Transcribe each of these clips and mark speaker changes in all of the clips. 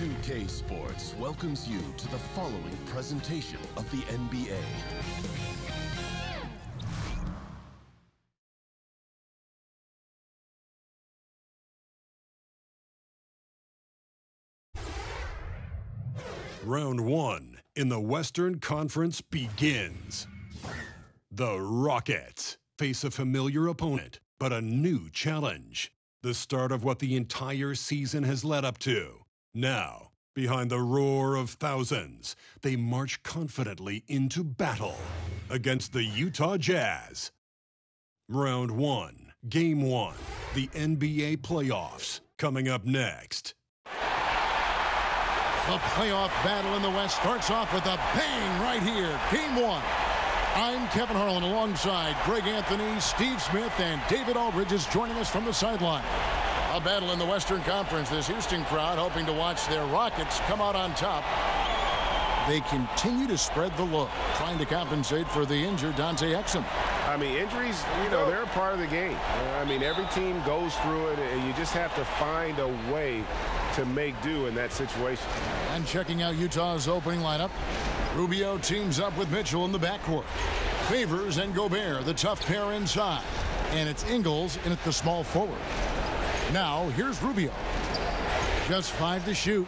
Speaker 1: 2K Sports welcomes you to the following presentation of the NBA.
Speaker 2: Round one in the Western Conference begins. The Rockets face a familiar opponent, but a new challenge. The start of what the entire season has led up to. Now, behind the roar of thousands, they march confidently into battle against the Utah Jazz. Round one, Game 1, the NBA playoffs, coming up next.
Speaker 3: The playoff battle in the West starts off with a bang right here. Game 1. I'm Kevin Harlan alongside Greg Anthony, Steve Smith, and David Aldridge is joining us from the sideline. A battle in the Western Conference. This Houston crowd hoping to watch their Rockets come out on top. They continue to spread the look, trying to compensate for the injured Dante Exum.
Speaker 4: I mean, injuries, they're a part of the game. I mean, every team goes through it, and you just have to find a way to make do in that situation.
Speaker 3: And checking out Utah's opening lineup, Rubio teams up with Mitchell in the backcourt. Favors and Gobert, the tough pair inside. And it's Ingles in at the small forward. Now, here's Rubio. Just 5 to shoot.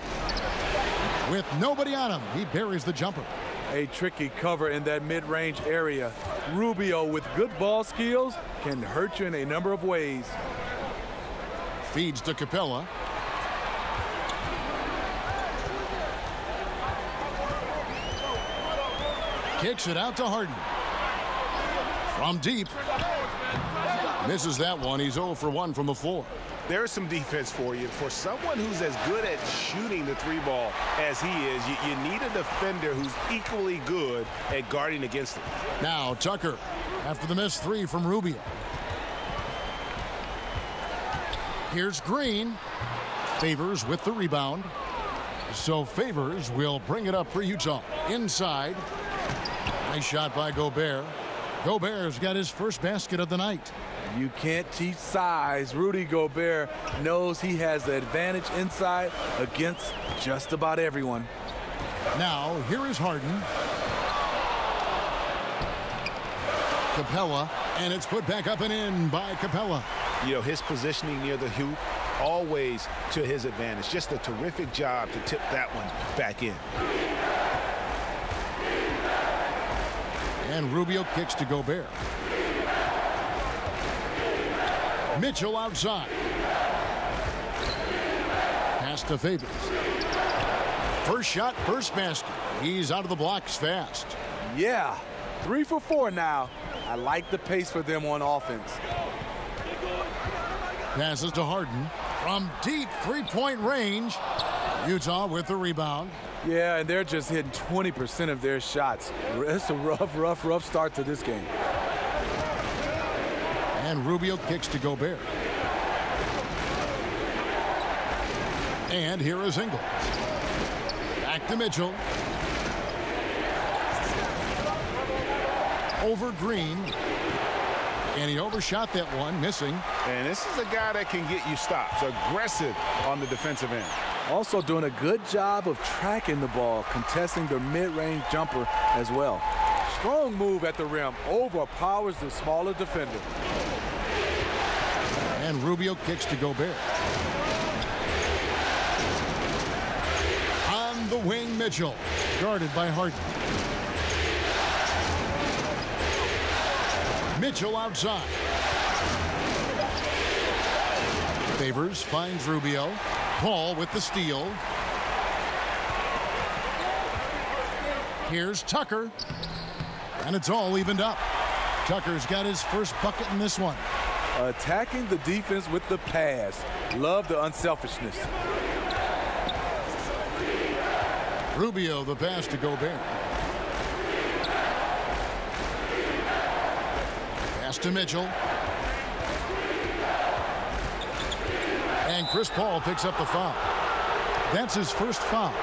Speaker 3: With nobody on him, he buries the jumper.
Speaker 5: A tricky cover in that mid-range area. Rubio, with good ball skills, can hurt you in a number of ways.
Speaker 3: Feeds to Capella. Kicks it out to Harden. From deep. Misses that one. He's 0 for 1 from the floor.
Speaker 4: There's some defense for you. For someone who's as good at shooting the three ball as he is, you need a defender who's equally good at guarding against him.
Speaker 3: Now Tucker after the missed 3 from Rubio. Here's Green. Favors with the rebound. So Favors will bring it up for Utah. Inside. Nice shot by Gobert. Gobert's got his first basket of the night.
Speaker 5: You can't teach size. Rudy Gobert knows he has the advantage inside against just about everyone.
Speaker 3: Now, here is Harden. Capella, and it's put back up and in by Capella.
Speaker 4: His positioning near the hoop, always to his advantage. Just a terrific job to tip that one back in.
Speaker 3: And Rubio kicks to Gobert. Mitchell outside. Pass to Favors. First shot, first basket. He's out of the blocks fast.
Speaker 5: Yeah, 3 for 4 now. I like the pace for them on offense.
Speaker 3: Passes to Harden. From deep three-point range. Utah with the rebound.
Speaker 5: Yeah, and they're just hitting 20% of their shots. It's a rough start to this game.
Speaker 3: And Rubio kicks to Gobert. And here is Ingles. Back to Mitchell. Over Green. And he overshot that one, missing.
Speaker 4: And this is a guy that can get you stops. Aggressive on the defensive end.
Speaker 5: Also doing a good job of tracking the ball, contesting the mid-range jumper as well. Strong move at the rim, overpowers the smaller defender.
Speaker 3: And Rubio kicks to Gobert. On the wing, Mitchell, guarded by Harden. Mitchell outside. Favors finds Rubio. Paul with the steal. Here's Tucker. And it's all evened up. Tucker's got his first bucket in this one.
Speaker 5: Attacking the defense with the pass. Love the unselfishness.
Speaker 3: Rubio, the pass to Gobert. Pass to Mitchell. And Chris Paul picks up the foul. That's his first foul.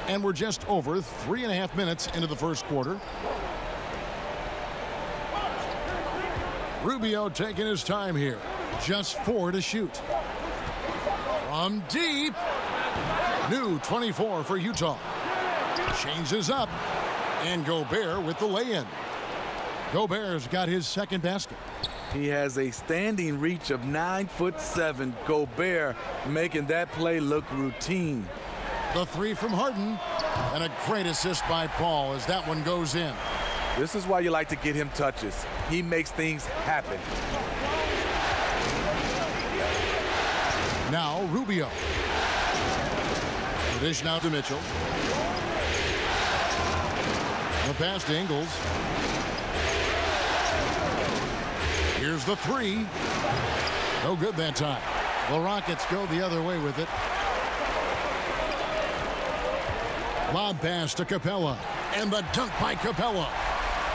Speaker 3: And we're just over 3.5 minutes into the first quarter. Rubio taking his time here. Just 4 to shoot. From deep. New 24 for Utah. Changes up. And Gobert with the lay-in. Gobert's got his second basket.
Speaker 5: He has a standing reach of 9'7". Gobert making that play look routine.
Speaker 3: The 3 from Harden. And a great assist by Paul as that one goes in.
Speaker 5: This is why you like to get him touches. He makes things happen.
Speaker 3: Now Rubio. The dish now to Mitchell. The pass to Ingles. Here's the 3. No good that time. The Rockets go the other way with it. Lob pass to Capella. And the dunk by Capella.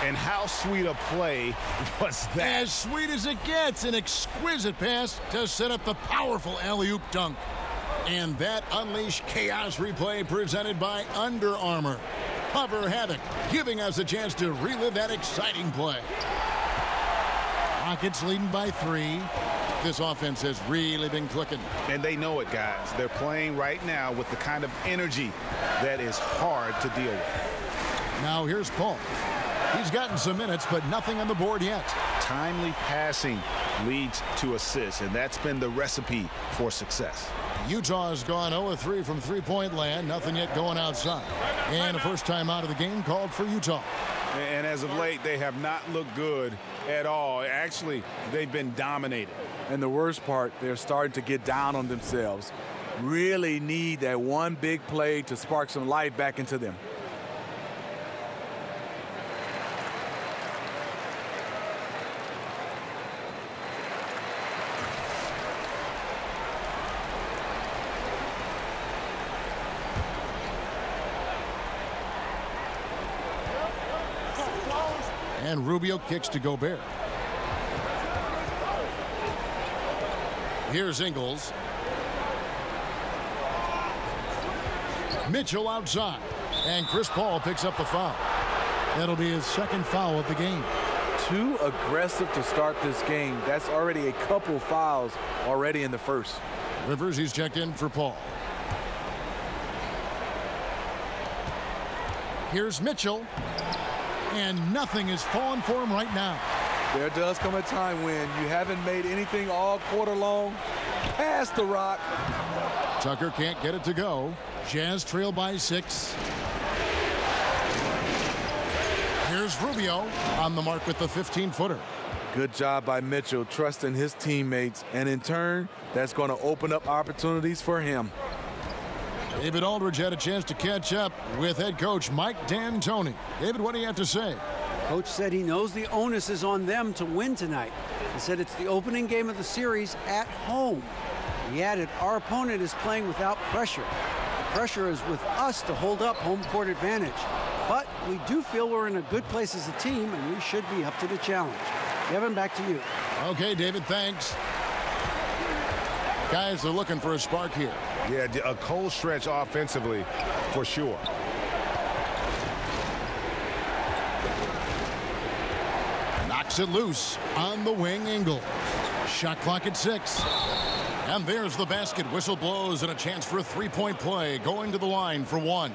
Speaker 4: And how sweet a play was that?
Speaker 3: As sweet as it gets. An exquisite pass to set up the powerful alley-oop dunk. And that unleashed chaos replay presented by Under Armour. Hover Havoc, giving us a chance to relive that exciting play. Rockets leading by 3. This offense has really been clicking.
Speaker 4: And they know it, guys. They're playing right now with the kind of energy that is hard to deal with.
Speaker 3: Now here's Paul. He's gotten some minutes, but nothing on the board yet.
Speaker 4: Timely passing leads to assists, and that's been the recipe for success.
Speaker 3: Utah has gone 0-3 from three-point land. Nothing yet going outside. And a first time out of the game called for Utah.
Speaker 4: And as of late, they have not looked good at all. Actually, they've been dominated.
Speaker 5: And the worst part, they're starting to get down on themselves. Really need that one big play to spark some life back into them.
Speaker 3: And Rubio kicks to Gobert. Here's Ingles. Mitchell outside. And Chris Paul picks up the foul. That'll be his second foul of the game.
Speaker 5: Too aggressive to start this game. That's already a couple fouls already in the first.
Speaker 3: Rivers, he's checked in for Paul. Here's Mitchell. And nothing is falling for him right now.
Speaker 5: There does come a time when you haven't made anything all quarter long. Pass the rock.
Speaker 3: Tucker can't get it to go. Jazz trail by 6. Here's Rubio on the mark with the 15-footer.
Speaker 5: Good job by Mitchell, trusting his teammates. And in turn, that's going to open up opportunities for him.
Speaker 3: David Aldridge had a chance to catch up with head coach Mike D'Antoni. David, what do you have to say?
Speaker 6: Coach said he knows the onus is on them to win tonight. He said it's the opening game of the series at home. He added, our opponent is playing without pressure. The pressure is with us to hold up home court advantage. But we do feel we're in a good place as a team, and we should be up to the challenge. Kevin, back to you.
Speaker 3: Okay, David, thanks. Guys are looking for a spark here.
Speaker 4: Yeah, a cold stretch offensively for sure.
Speaker 3: Knocks it loose on the wing, Ingles. Shot clock at 6. And there's the basket. Whistle blows and a chance for a three-point play. Going to the line for 1.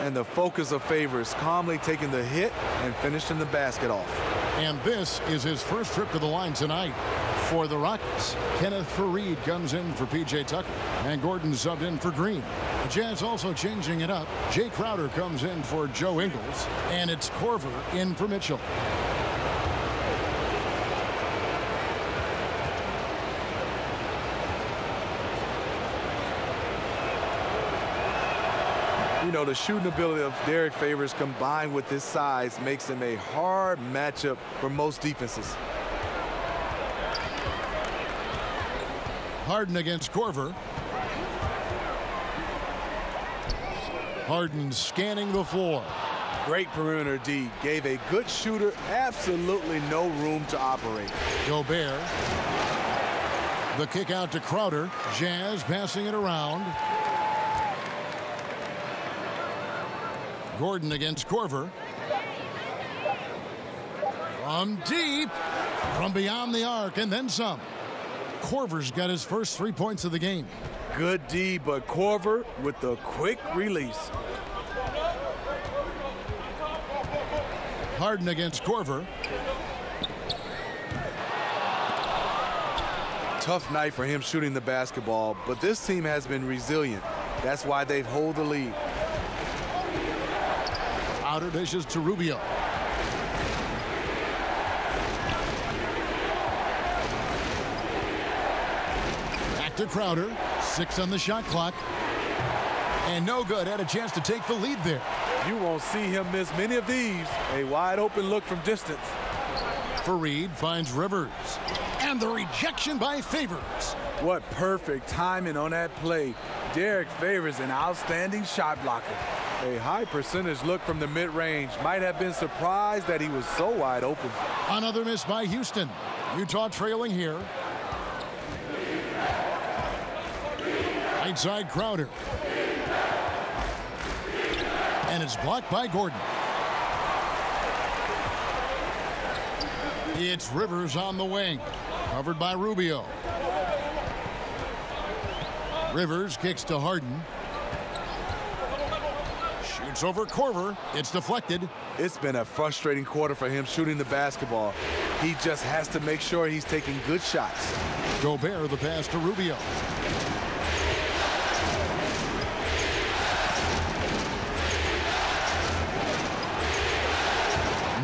Speaker 5: And the focus of Favors calmly taking the hit and finishing the basket off.
Speaker 3: And this is his first trip to the line tonight for the Rockets. Kenneth Faried comes in for P.J. Tucker. And Gordon subbed in for Green. The Jazz also changing it up. Jay Crowder comes in for Joe Ingles. And it's Korver in for Mitchell.
Speaker 5: You know, the shooting ability of Derek Favors combined with his size makes him a hard matchup for most defenses.
Speaker 3: Harden against Korver. Harden scanning the floor.
Speaker 5: Great perimeter D. Gave a good shooter absolutely no room to operate.
Speaker 3: Gobert. The kick out to Crowder. Jazz passing it around. Gordon against Korver. From deep, from beyond the arc, and then some. Korver's got his first 3 points of the game.
Speaker 5: Good D, but Korver with the quick release.
Speaker 3: Harden against Korver.
Speaker 5: Tough night for him shooting the basketball, but this team has been resilient. That's why they hold the lead.
Speaker 3: Outer dishes to Rubio. Back to Crowder. 6 on the shot clock. And no good. Had a chance to take the lead there.
Speaker 5: You won't see him miss many of these. A wide open look from distance.
Speaker 3: Fareed finds Rivers. And the rejection by Favors.
Speaker 5: What perfect timing on that play. Derek Favors, an outstanding shot blocker. A high percentage look from the mid-range. Might have been surprised that he was so wide open.
Speaker 3: Another miss by Houston. Utah trailing here. Right side Crowder. And it's blocked by Gordon. It's Rivers on the wing. Covered by Rubio. Rivers kicks to Harden. Shoots over Korver. It's deflected.
Speaker 5: It's been a frustrating quarter for him shooting the basketball. He just has to make sure he's taking good shots.
Speaker 3: Gobert the pass to Rubio.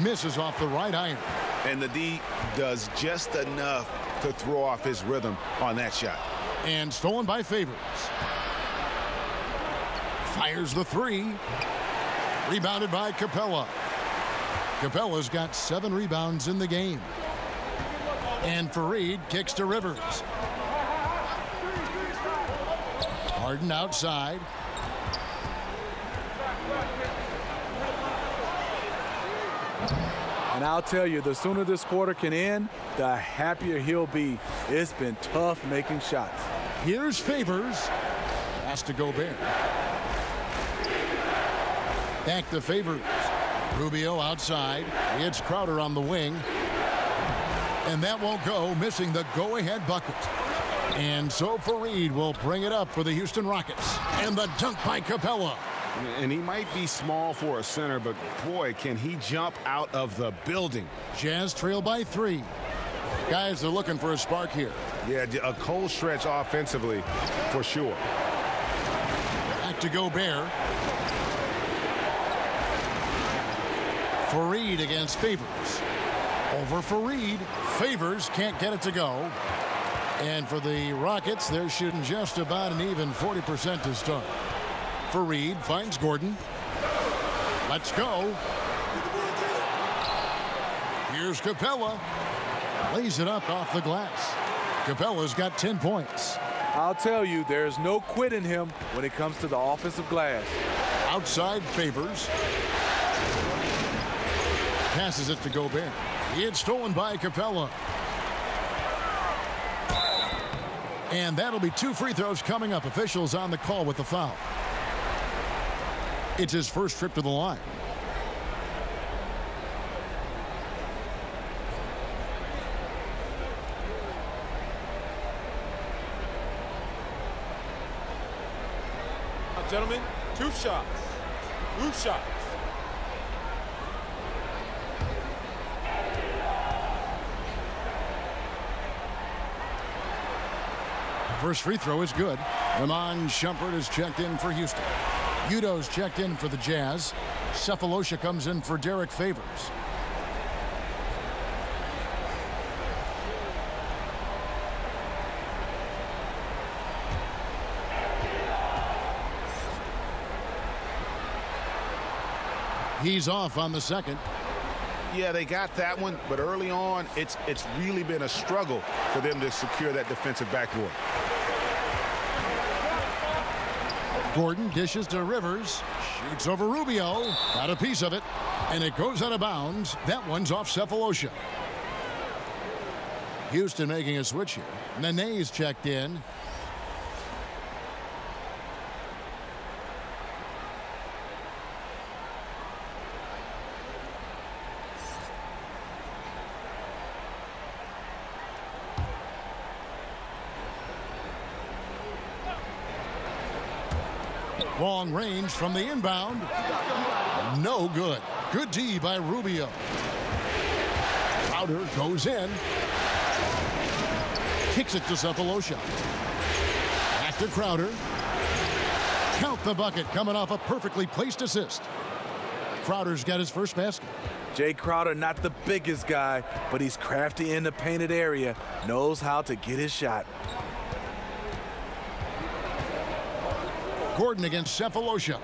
Speaker 3: Misses off the right iron.
Speaker 4: And the D does just enough to throw off his rhythm on that shot.
Speaker 3: And stolen by Favors. Fires the three. Rebounded by Capella. Capella's got 7 rebounds in the game. And Fareed kicks to Rivers. Harden outside.
Speaker 5: And I'll tell you, the sooner this quarter can end, the happier he'll be. It's been tough making shots.
Speaker 3: Here's Favors. Pass to Gobert. Back to Favors. Rubio outside. It's Crowder on the wing. And that won't go, missing the go-ahead bucket. And so Fareed will bring it up for the Houston Rockets. And the dunk by Capella.
Speaker 4: And he might be small for a center, but boy, can he jump out of the building.
Speaker 3: Jazz trail by 3. Guys are looking for a spark here.
Speaker 4: Yeah, a cold stretch offensively for sure.
Speaker 3: Back to Gobert. Fareed against Favors. Over Fareed. Favors can't get it to go. And for the Rockets, they're shooting just about an even 40% to start. Fareed finds Gordon. Let's go. Here's Capella. Lays it up off the glass. Capella's got 10 points.
Speaker 5: I'll tell you, there's no quit in him when it comes to the offensive glass.
Speaker 3: Outside Favors. Passes it to Gobert. It's stolen by Capella. And that'll be 2 free throws coming up. Officials on the call with the foul. It's his first trip to the line.
Speaker 7: Gentlemen, 2 shots. 2 shots.
Speaker 3: First free throw is good. Ramon Shumpert is checked in for Houston. Udo's checked in for the Jazz. Cephalosha comes in for Derek Favors. He's off on the second.
Speaker 4: Yeah, they got that one, but early on, it's really been a struggle for them to secure that defensive backboard.
Speaker 3: Gordon dishes to Rivers. Shoots over Rubio. Got a piece of it. And it goes out of bounds. That one's off Cephalosha. Houston making a switch here. Nene's checked in. Long range from the inbound. No good. Good D by Rubio. Crowder goes in. Kicks it to Cephalosha. Back to Crowder. Count the bucket coming off a perfectly placed assist. Crowder's got his first basket.
Speaker 5: Jay Crowder, not the biggest guy, but he's crafty in the painted area, knows how to get his shot.
Speaker 3: Gordon against Cephalosha.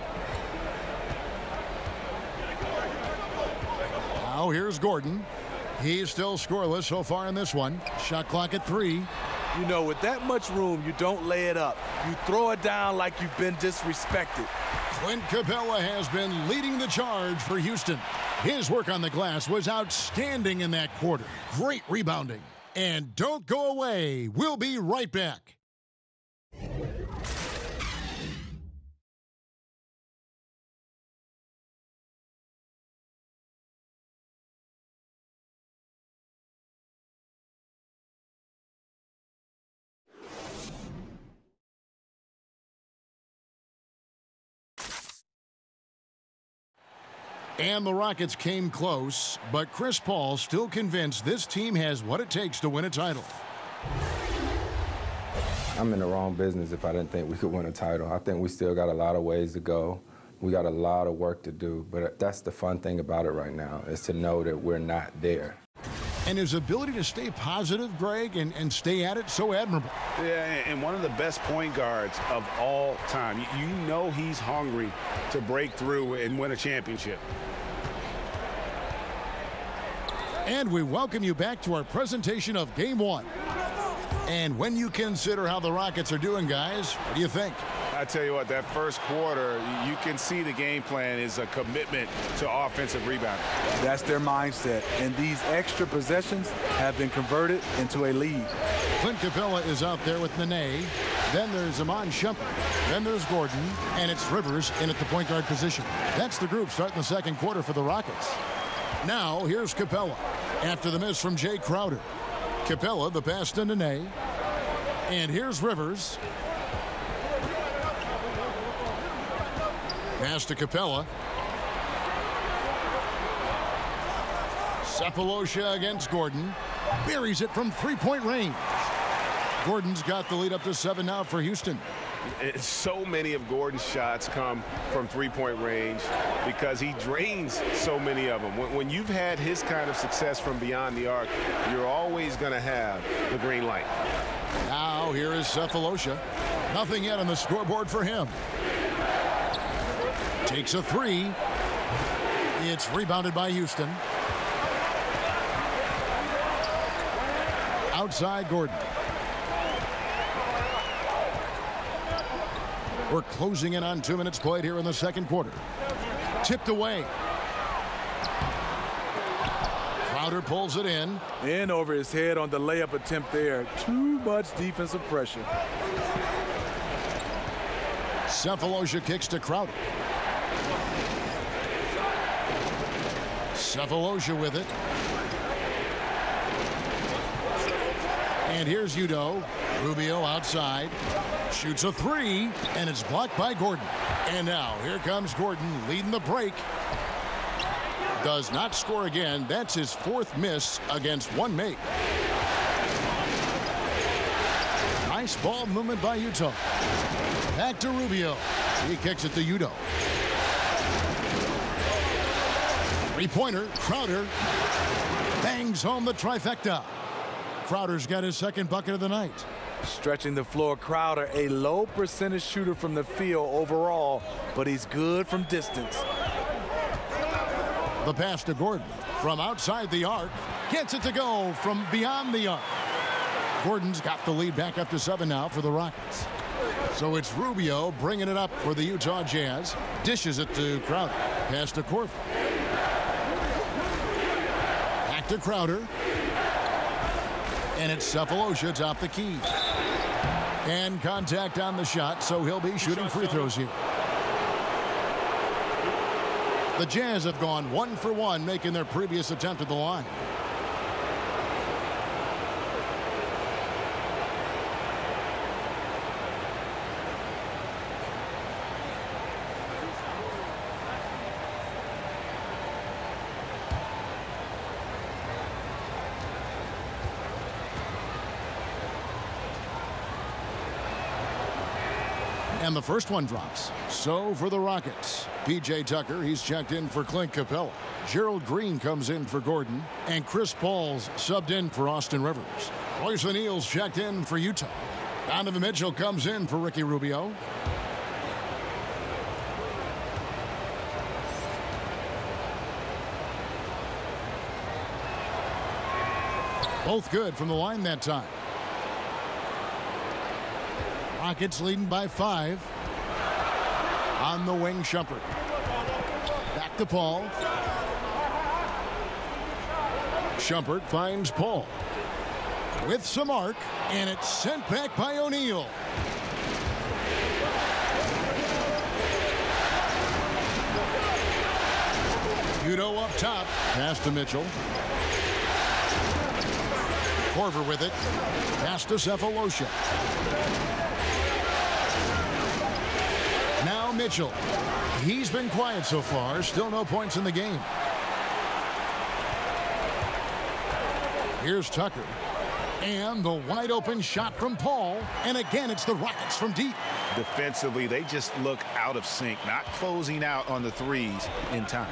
Speaker 3: Now here's Gordon. He's still scoreless so far in this one. Shot clock at 3.
Speaker 5: You know, with that much room, you don't lay it up. You throw it down like you've been disrespected.
Speaker 3: Clint Capella has been leading the charge for Houston. His work on the glass was outstanding in that quarter. Great rebounding. And don't go away. We'll be right back. And the Rockets came close, but Chris Paul still convinced this team has what it takes to win a title.
Speaker 8: I'm in the wrong business if I didn't think we could win a title. I think we still got a lot of ways to go. We got a lot of work to do, but that's the fun thing about it right now, is to know that we're not there.
Speaker 3: And his ability to stay positive, Greg, and stay at it, so admirable.
Speaker 4: Yeah, and one of the best point guards of all time. You know he's hungry to break through and win a championship.
Speaker 3: And we welcome you back to our presentation of Game 1. And when you consider how the Rockets are doing, guys, what do you think?
Speaker 4: I tell you what, that first quarter, you can see the game plan is a commitment to offensive rebounding.
Speaker 5: That's their mindset, and these extra possessions have been converted into a lead.
Speaker 3: Clint Capella is out there with Nene. Then there's Iman Shumpert. Then there's Gordon, and it's Rivers in at the point guard position. That's the group starting the second quarter for the Rockets. Now, here's Capella after the miss from Jay Crowder. Capella, the pass to Nene. And here's Rivers. Pass to Capella. Cephalosha against Gordon. Buries it from three-point range. Gordon's got the lead up to 7 now for Houston.
Speaker 4: So many of Gordon's shots come from three-point range because he drains so many of them. When you've had his kind of success from beyond the arc, you're always going to have the green light.
Speaker 3: Now here is Cephalosha. Nothing yet on the scoreboard for him. Takes a 3. It's rebounded by Houston. Outside Gordon. We're closing in on 2 minutes played here in the second quarter. Tipped away. Crowder pulls it in.
Speaker 5: In over his head on the layup attempt there. Too much defensive pressure.
Speaker 3: Cephalosha kicks to Crowder. Cephalosha with it. And here's Udo. Rubio outside. Shoots a 3, and it's blocked by Gordon. And now, here comes Gordon leading the break. Does not score again. That's his 4th miss against 1 make. Nice ball movement by Utah. Back to Rubio. He kicks it to Udo. Three-pointer, Crowder bangs home the trifecta. Crowder's got his 2nd bucket of the night.
Speaker 5: Stretching the floor, Crowder, a low percentage shooter from the field overall, but he's good from distance.
Speaker 3: The pass to Gordon from outside the arc. Gets it to go from beyond the arc. Gordon's got the lead back up to 7 now for the Rockets. So it's Rubio bringing it up for the Utah Jazz. Dishes it to Crowder. Pass to Korver. Back to Crowder. And it's Cephalosha top the key. And contact on the shot, so he'll be shooting free throws here. The Jazz have gone 1 for 1, making their previous attempt at the line. And the first one drops. So for the Rockets, P.J. Tucker, he's checked in for Clint Capella. Gerald Green comes in for Gordon. And Chris Paul's subbed in for Austin Rivers. Royce O'Neal's checked in for Utah. Donovan Mitchell comes in for Ricky Rubio. Both good from the line that time. Rockets leading by 5. On the wing, Shumpert. Back to Paul. Shumpert finds Paul. With some arc, and it's sent back by O'Neal. Udo up top. Pass to Mitchell. Korver with it. Pass to Cephalosha. Now Mitchell. He's been quiet so far. Still no points in the game. Here's Tucker. And the wide open shot from Paul. And again, it's the Rockets from deep.
Speaker 9: Defensively, they just look out of sync, not closing out on the threes in time.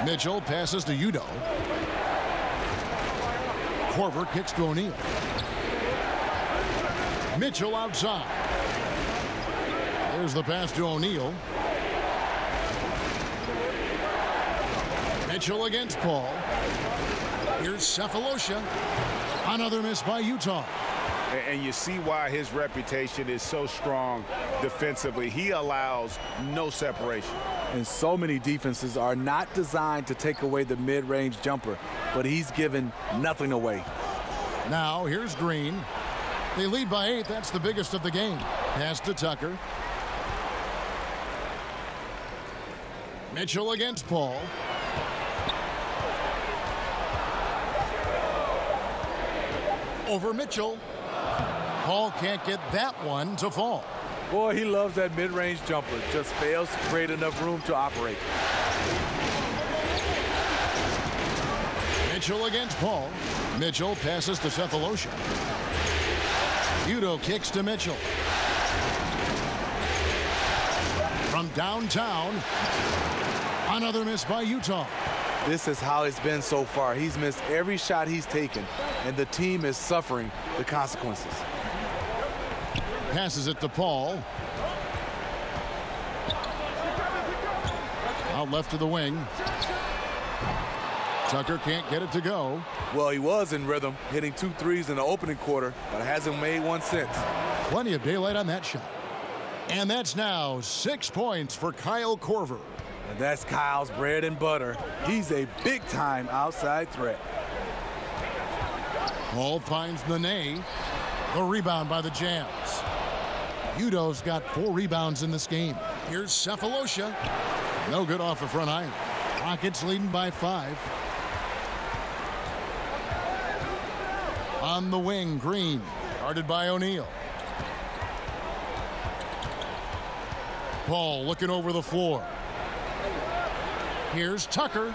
Speaker 3: Mitchell passes to Udo. Korver kicks to O'Neal. Mitchell outside. There's the pass to O'Neal. Mitchell against Paul. Here's Cephalosha. Another miss by Utah.
Speaker 4: And you see why his reputation is so strong defensively. He allows no separation.
Speaker 5: And so many defenses are not designed to take away the mid-range jumper, but he's given nothing away.
Speaker 3: Now here's Green. They lead by 8. That's the biggest of the game. Pass to Tucker. Mitchell against Paul. Over Mitchell. Paul can't get that one to fall.
Speaker 5: Boy, he loves that mid-range jumper. Just fails to create enough room to operate.
Speaker 3: Mitchell against Paul. Mitchell passes to Cephalosha. Udo kicks to Mitchell. From downtown, another miss by Utah.
Speaker 5: This is how it's been so far. He's missed every shot he's taken, and the team is suffering the consequences.
Speaker 3: Passes it to Paul. Out left to the wing. Tucker can't get it to go.
Speaker 5: Well, he was in rhythm, hitting 2 threes in the opening quarter, but hasn't made one since.
Speaker 3: Plenty of daylight on that shot. And that's now 6 points for Kyle Korver.
Speaker 5: And that's Kyle's bread and butter. He's a big-time outside threat.
Speaker 3: Paul finds Nene. The rebound by the Jazz. Udo's got 4 rebounds in this game. Here's Cephalosha. No good off the front iron. Rockets leading by 5. On the wing, Green. Guarded by O'Neal. Paul looking over the floor. Here's Tucker.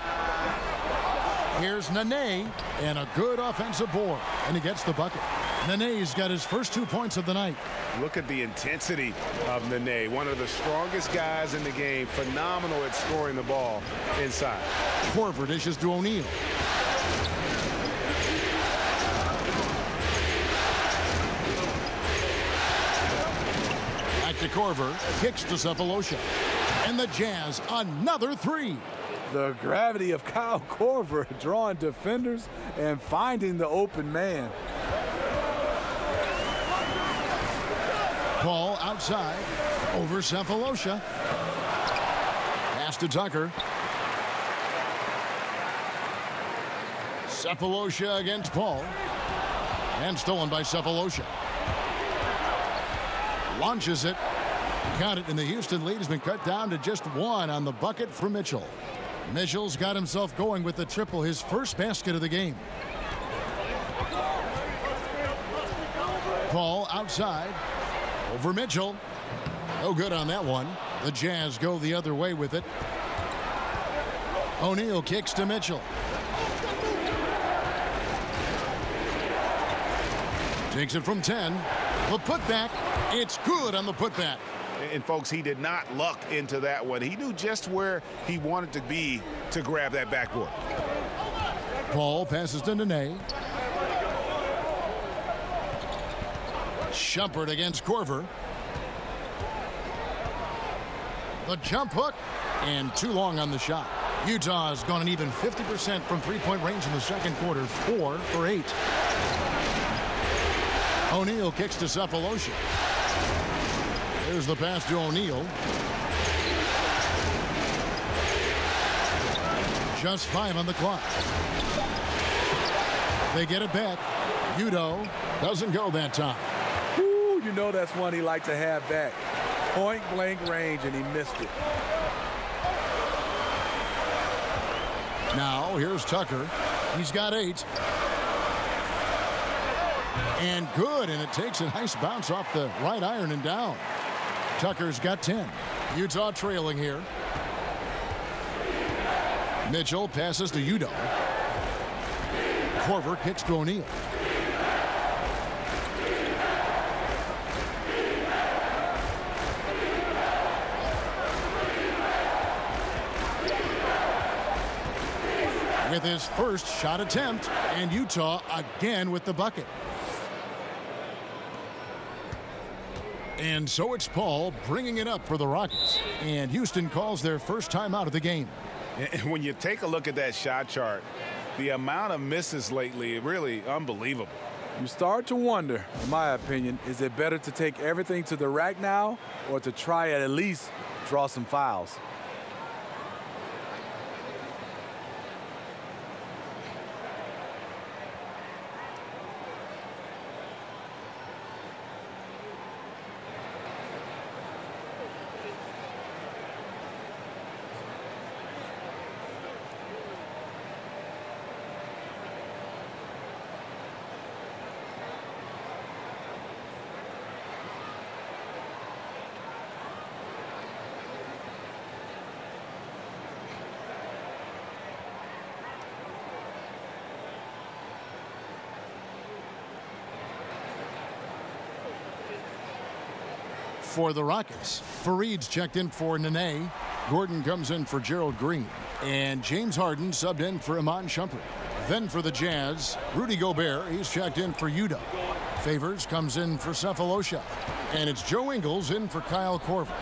Speaker 3: Here's Nene. And a good offensive board. And he gets the bucket. Nene's got his first 2 points of the night.
Speaker 4: Look at the intensity of Nene, one of the strongest guys in the game. Phenomenal at scoring the ball inside.
Speaker 3: Korver dishes to O'Neal. Back to Korver. Kicks to Cephalosha. And the Jazz, another 3.
Speaker 5: The gravity of Kyle Korver drawing defenders and finding the open man.
Speaker 3: Paul outside. Over Cephalosha. Pass to Tucker. Cephalosha against Paul. And stolen by Cephalosha. Launches it. Got it, and the Houston lead has been cut down to just 1 on the bucket for Mitchell. Mitchell's got himself going with the triple, his first basket of the game. Paul outside. Over Mitchell. No good on that one. The Jazz go the other way with it. O'Neal kicks to Mitchell. Takes it from 10. The putback, it's good on the putback.
Speaker 9: And folks, he did not luck into that one. He knew just where he wanted to be to grab that backboard.
Speaker 3: Paul passes to Nene. Shumpert against Corver. The jump hook, and too long on the shot. Utah has gone an even 50% from three-point range in the second quarter, 4 for 8. O'Neal kicks to Cephalosha. There's the pass to O'Neal. Just 5 on the clock. They get it back. Udo doesn't go that time.
Speaker 5: Ooh, you know that's one he liked to have back. Point blank range, and he missed it.
Speaker 3: Now here's Tucker. He's got 8. And good, and it takes a nice bounce off the right iron and down. Tucker's got 10. Utah trailing here. Mitchell passes to Udo. Corver kicks to O'Neal. With his first shot attempt, and Utah again with the bucket. And so it's Paul bringing it up for the Rockets. And Houston calls their first timeout of the game.
Speaker 9: And when you take a look at that shot chart, the amount of misses lately, really unbelievable.
Speaker 5: You start to wonder, in my opinion, is it better to take everything to the rack now or to try at least draw some fouls?
Speaker 3: For the Rockets, Fareed's checked in for Nene. Gordon comes in for Gerald Green. And James Harden subbed in for Iman Shumpert. Then for the Jazz, Rudy Gobert, he's checked in for Udo. Favors comes in for Cephalosha. And it's Joe Ingles in for Kyle Korver.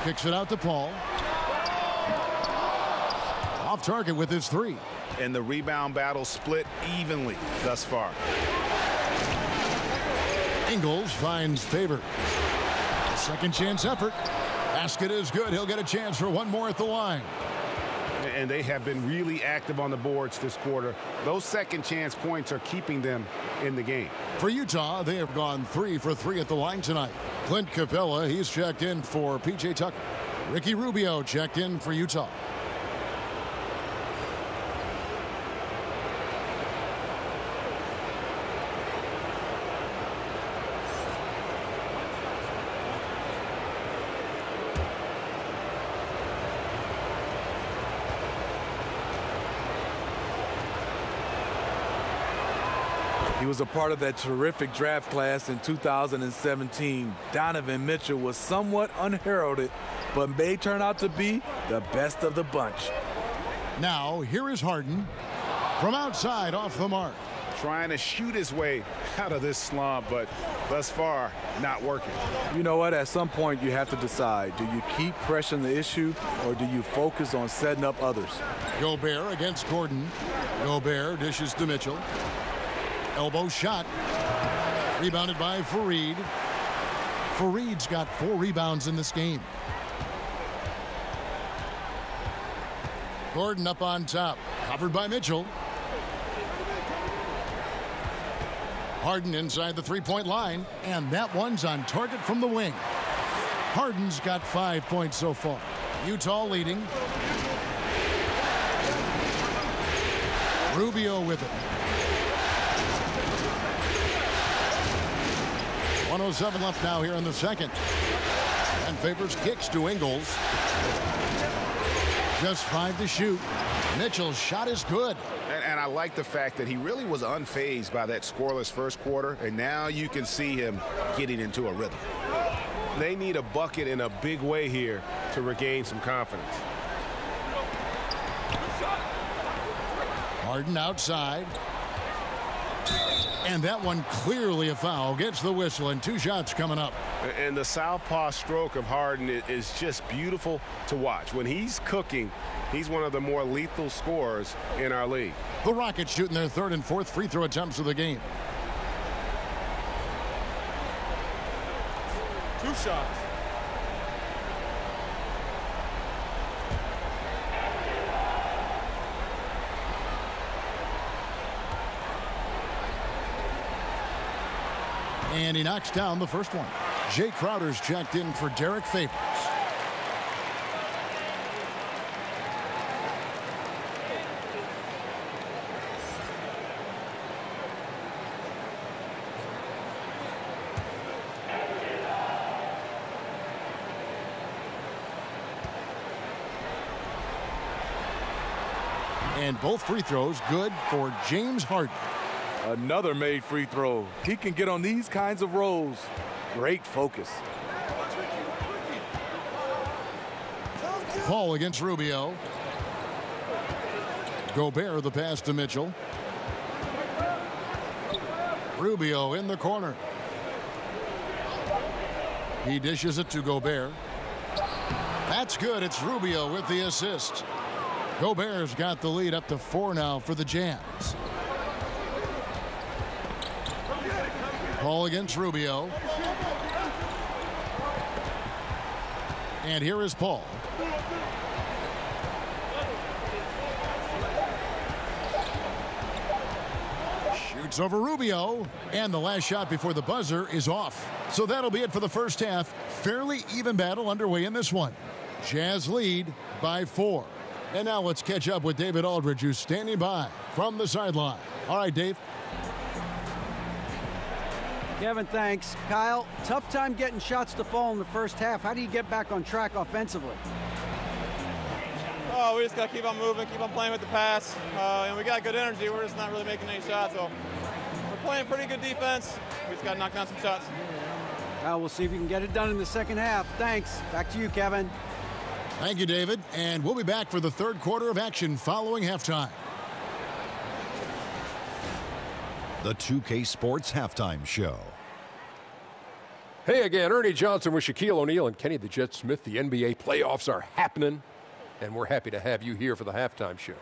Speaker 3: Kicks it out to Paul. Off target with his 3.
Speaker 9: And the rebound battle split evenly thus far.
Speaker 3: Ingles finds Favors. Second chance effort. Basket is good. He'll get a chance for one more at the line.
Speaker 4: And they have been really active on the boards this quarter. Those second chance points are keeping them in the game.
Speaker 3: For Utah, they have gone 3 for 3 at the line tonight. Clint Capella, he's checked in for P.J. Tucker. Ricky Rubio checked in for Utah.
Speaker 5: He was a part of that terrific draft class in 2017. Donovan Mitchell was somewhat unheralded, but may turn out to be the best of the bunch.
Speaker 3: Now, here is Harden from outside off the mark.
Speaker 9: Trying to shoot his way out of this slump, but thus far, not working.
Speaker 5: You know what? At some point, you have to decide. Do you keep pressing the issue, or do you focus on setting up others?
Speaker 3: Gobert against Gordon. Gobert dishes to Mitchell. Elbow shot. Rebounded by Fareed. Fareed's got 4 rebounds in this game. Gordon up on top. Covered by Mitchell. Harden inside the three-point line. And that one's on target from the wing. Harden's got 5 points so far. Utah leading. Rubio with it. 1:07 left now here in the second. And Favors kicks to Ingles. Just 5 to shoot. Mitchell's shot is good.
Speaker 9: And I I like the fact that he really was unfazed by that scoreless first quarter, and now you can see him getting into a rhythm.
Speaker 4: They need a bucket in a big way here to regain some confidence.
Speaker 3: Harden outside. And that one clearly a foul. Gets the whistle, and 2 shots coming up.
Speaker 4: And the southpaw stroke of Harden is just beautiful to watch. When he's cooking, he's one of the more lethal scorers in our league.
Speaker 3: The Rockets shooting their 3rd and 4th free throw attempts of the game.
Speaker 7: 2 shots.
Speaker 3: And he knocks down the first one. Jay Crowder's checked in for Derek Favors. And both free throws good for James Harden.
Speaker 5: Another made free throw. He can get on these kinds of rolls. Great focus.
Speaker 3: Paul against Rubio. Gobert the pass to Mitchell. Rubio in the corner. He dishes it to Gobert. That's good. It's Rubio with the assist. Gobert's got the lead up to 4 now for the Jazz. Paul against Rubio. And here is Paul. Shoots over Rubio. And the last shot before the buzzer is off. So that'll be it for the first half. Fairly even battle underway in this one. Jazz lead by 4. And now let's catch up with David Aldridge, who's standing by from the sideline. All right, Dave.
Speaker 6: Kevin, thanks. Kyle, tough time getting shots to fall in the first half. How do you get back on track offensively?
Speaker 7: Oh, we just got to keep on moving, keep on playing with the pass. And we got good energy. We're just not really making any shots. So we're playing pretty good defense. We just got to knock down some shots.
Speaker 6: Well, we'll see if we can get it done in the second half. Thanks. Back to you, Kevin.
Speaker 3: Thank you, David. And we'll be back for the 3rd quarter of action following halftime.
Speaker 10: The 2K Sports Halftime Show.
Speaker 11: Hey again, Ernie Johnson with Shaquille O'Neal and Kenny the Jet Smith. The NBA playoffs are happening, and we're happy to have you here for the halftime show.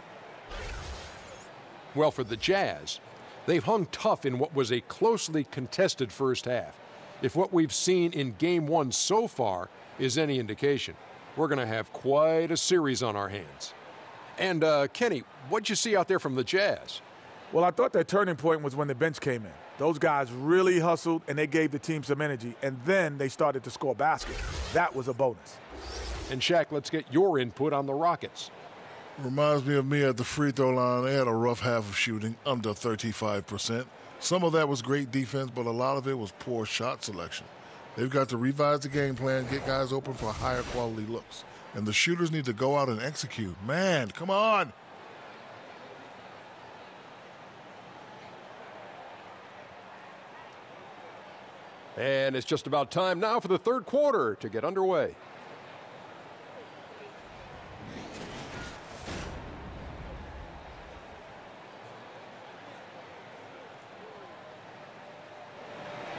Speaker 11: Well, for the Jazz, they've hung tough in what was a closely contested first half. If what we've seen in Game 1 so far is any indication, we're going to have quite a series on our hands. And, Kenny, what'd you see out there from the Jazz?
Speaker 5: Well, I thought that turning point was when the bench came in. Those guys really hustled, and they gave the team some energy, and then they started to score baskets. That was a bonus.
Speaker 11: And, Shaq, let's get your input on the Rockets.
Speaker 12: Reminds me of me at the free throw line. They had a rough half of shooting, under 35%. Some of that was great defense, but a lot of it was poor shot selection. They've got to revise the game plan, get guys open for higher quality looks. And the shooters need to go out and execute. Man, come on.
Speaker 11: And it's just about time now for the 3rd quarter to get underway.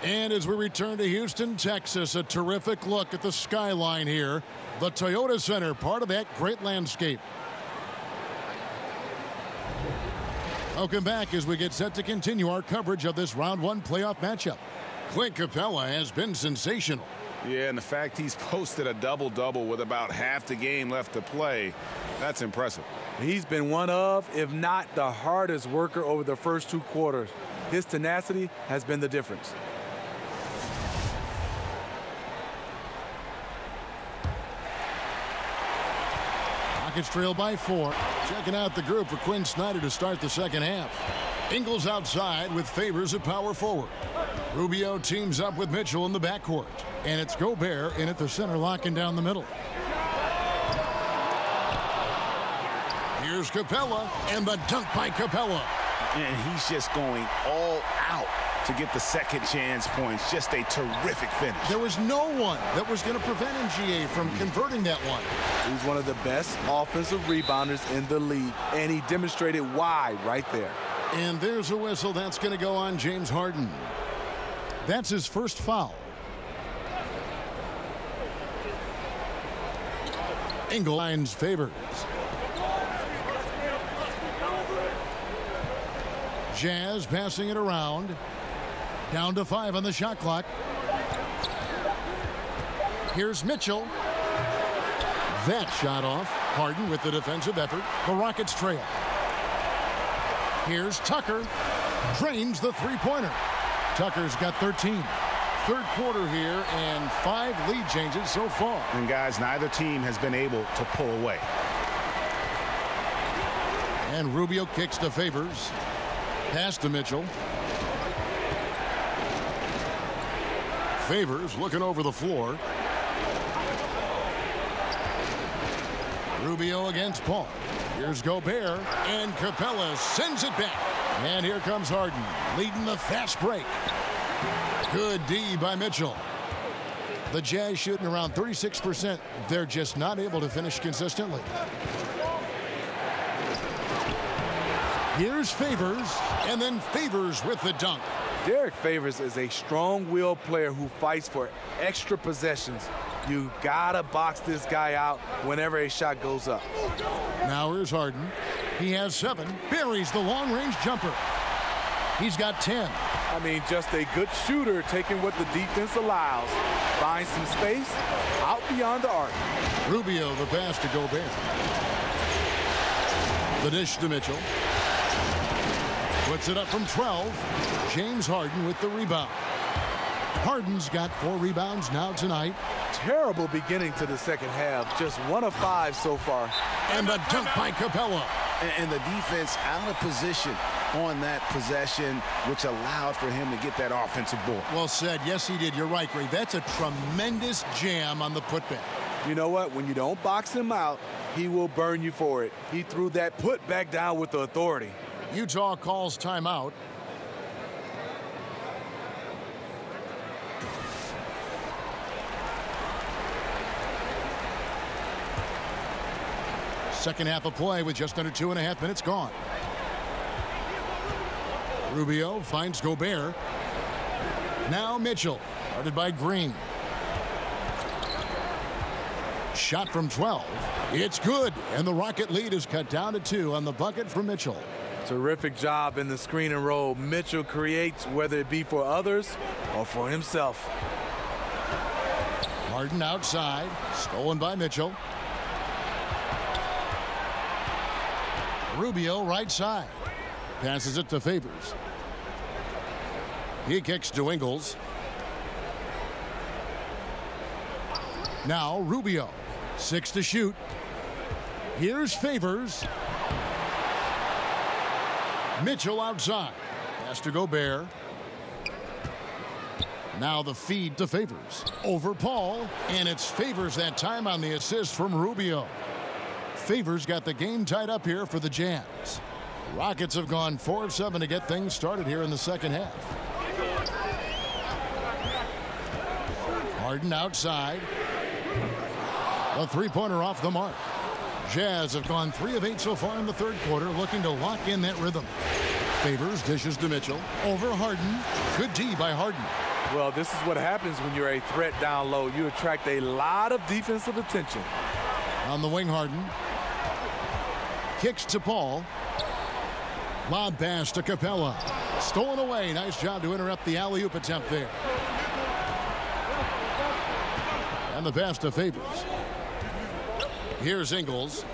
Speaker 3: And as we return to Houston, Texas, a terrific look at the skyline here. The Toyota Center, part of that great landscape. Welcome back as we get set to continue our coverage of this round 1 playoff matchup. Clint Capella has been sensational.
Speaker 9: Yeah, and the fact he's posted a double-double with about half the game left to play, that's impressive.
Speaker 5: He's been one of, if not the hardest worker over the first 2 quarters. His tenacity has been the difference.
Speaker 3: Rockets trail by 4. Checking out the group for Quinn Snyder to start the second half. Ingles outside with Favors at power forward. Rubio teams up with Mitchell in the backcourt. And it's Gobert in at the center, locking down the middle. Here's Here's Capella, and the dunk by Capella.
Speaker 9: And he's just going all out to get the second chance points. Just a terrific finish.
Speaker 3: There was no one that was going to prevent MGA from converting that one.
Speaker 5: He's one of the best offensive rebounders in the league, and he demonstrated why right there.
Speaker 3: And there's a whistle. That's going to go on James Harden. That's his first foul. Ingle lines Favors. Jazz passing it around. Down to 5 on the shot clock. Here's Mitchell. That shot off. Harden with the defensive effort. The Rockets trail. Here's Tucker. Drains the three-pointer. Tucker's got 13. Third quarter here and 5 lead changes so far.
Speaker 9: And guys, neither team has been able to pull away.
Speaker 3: And Rubio kicks to Favors. Pass to Mitchell. Favors looking over the floor. Rubio against Paul. Here's Gobert, and Capella sends it back. And here comes Harden, leading the fast break. Good D by Mitchell. The Jazz shooting around 36%. They're just not able to finish consistently. Here's Favors, and then Favors with the dunk.
Speaker 5: Derek Favors is a strong-willed player who fights for extra possessions. You gotta box this guy out whenever a shot goes up.
Speaker 3: Now here's Harden. He has 7. Buries the long-range jumper. He's got 10.
Speaker 5: I mean, just a good shooter taking what the defense allows. Finds some space out beyond the arc.
Speaker 3: Rubio the pass to Gobert. The dish to Mitchell. Puts it up from 12. James Harden with the rebound. Harden's got 4 rebounds now tonight.
Speaker 5: Terrible beginning to the second half. Just 1 of 5 so far.
Speaker 3: And the dunk by Capella.
Speaker 9: And the defense out of position on that possession, which allowed for him to get that offensive board.
Speaker 3: Well said. Yes, he did. You're right, Greg. That's a tremendous jam on the putback.
Speaker 5: You know what? When you don't box him out, he will burn you for it. He threw that putback down with the authority.
Speaker 3: Utah calls timeout. Second half of play with just under 2.5 minutes gone. Rubio finds Gobert. Now Mitchell, guarded by Green. Shot from 12. It's good, and the Rocket lead is cut down to 2 on the bucket for Mitchell.
Speaker 5: Terrific job in the screen and roll. Mitchell creates, whether it be for others or for himself.
Speaker 3: Harden outside, stolen by Mitchell. Rubio right side. Passes it to Favors. He kicks to Ingles. Now Rubio. 6 to shoot. Here's Favors. Mitchell outside. Pass to Gobert. Now the feed to Favors. Over Paul. And it's Favors that time on the assist from Rubio. Favors got the game tied up here for the Jazz. Rockets have gone 4 of 7 to get things started here in the second half. Harden outside. A three-pointer off the mark. Jazz have gone 3 of 8 so far in the third quarter, looking to lock in that rhythm. Favors dishes to Mitchell. Over Harden. Good D by Harden.
Speaker 5: Well, this is what happens when you're a threat down low. You attract a lot of defensive attention.
Speaker 3: On the wing, Harden. Kicks to Paul. Lob pass to Capella. Stolen away. Nice job to interrupt the alley-oop attempt there. And the pass to Favors. Here's Ingles.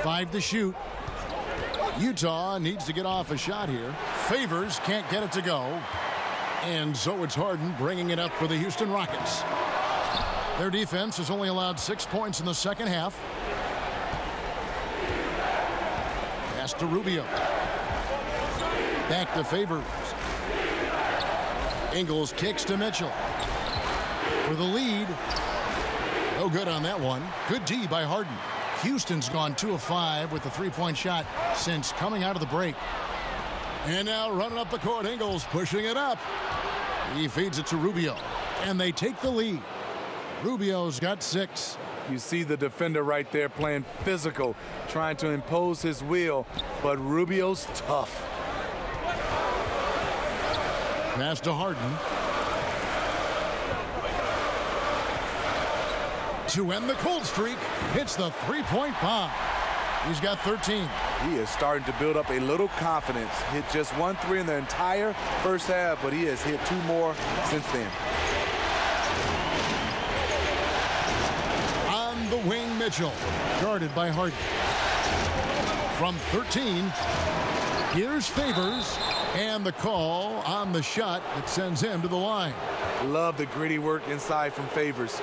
Speaker 3: Five to shoot. Utah needs to get off a shot here. Favors can't get it to go. And so it's Harden bringing it up for the Houston Rockets. Their defense has only allowed 6 points in the second half. Pass to Rubio. Back to Favors. Ingles kicks to Mitchell. for the lead. No good on that one. Good D by Harden. Houston's gone 2 of 5 with the three-point shot since coming out of the break. And now running up the court, Ingles pushing it up. He feeds it to Rubio, and they take the lead. Rubio's got 6.
Speaker 5: You see the defender right there playing physical, trying to impose his will, but Rubio's tough.
Speaker 3: Pass to Harden. To end the cold streak, hits the three-point bomb. He's got 13.
Speaker 5: He is starting to build up a little confidence. Hit just 1 3 in the entire first half, but he has hit 2 more since then.
Speaker 3: On the wing, Mitchell, guarded by Harden. From 13, here's Favors, and the call on the shot that sends him to the line.
Speaker 5: Love the gritty work inside from Favors.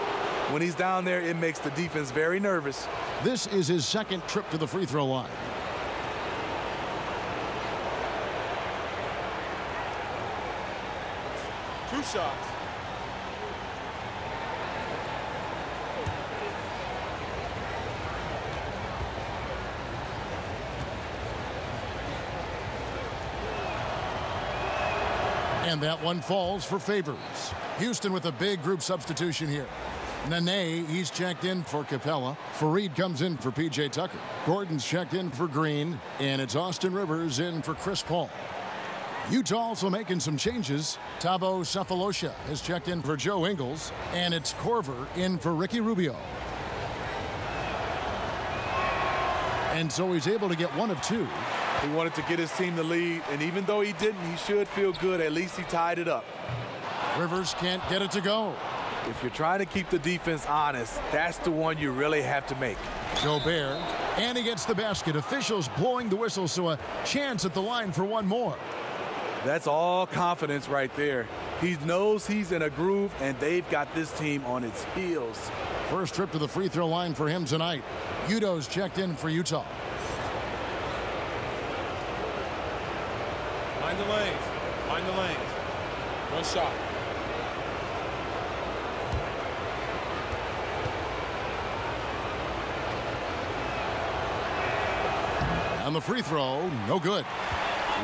Speaker 5: When he's down there, it makes the defense very nervous.
Speaker 3: This is his second trip to the free throw line.
Speaker 13: Two shots.
Speaker 3: And that one falls for Favors. Houston with a big group substitution here. Nene, he's checked in for Capella. Fareed comes in for P.J. Tucker. Gordon's checked in for Green. And it's Austin Rivers in for Chris Paul. Utah also making some changes. Thabo Sefolosha has checked in for Joe Ingles. And it's Korver in for Ricky Rubio. And so he's able to get 1 of 2.
Speaker 5: He wanted to get his team the lead, and even though he didn't, he should feel good. At least he tied it up.
Speaker 3: Rivers can't get it to go.
Speaker 5: If you're trying to keep the defense honest, that's the one you really have to make.
Speaker 3: Gobert, and he gets the basket. Officials blowing the whistle, so a chance at the line for 1 more.
Speaker 5: That's all confidence right there. He knows he's in a groove, and they've got this team on its heels.
Speaker 3: First trip to the free throw line for him tonight. Udo's checked in for Utah.
Speaker 13: Mind the lanes. Mind the lanes. 1 shot.
Speaker 3: On the free throw, no good.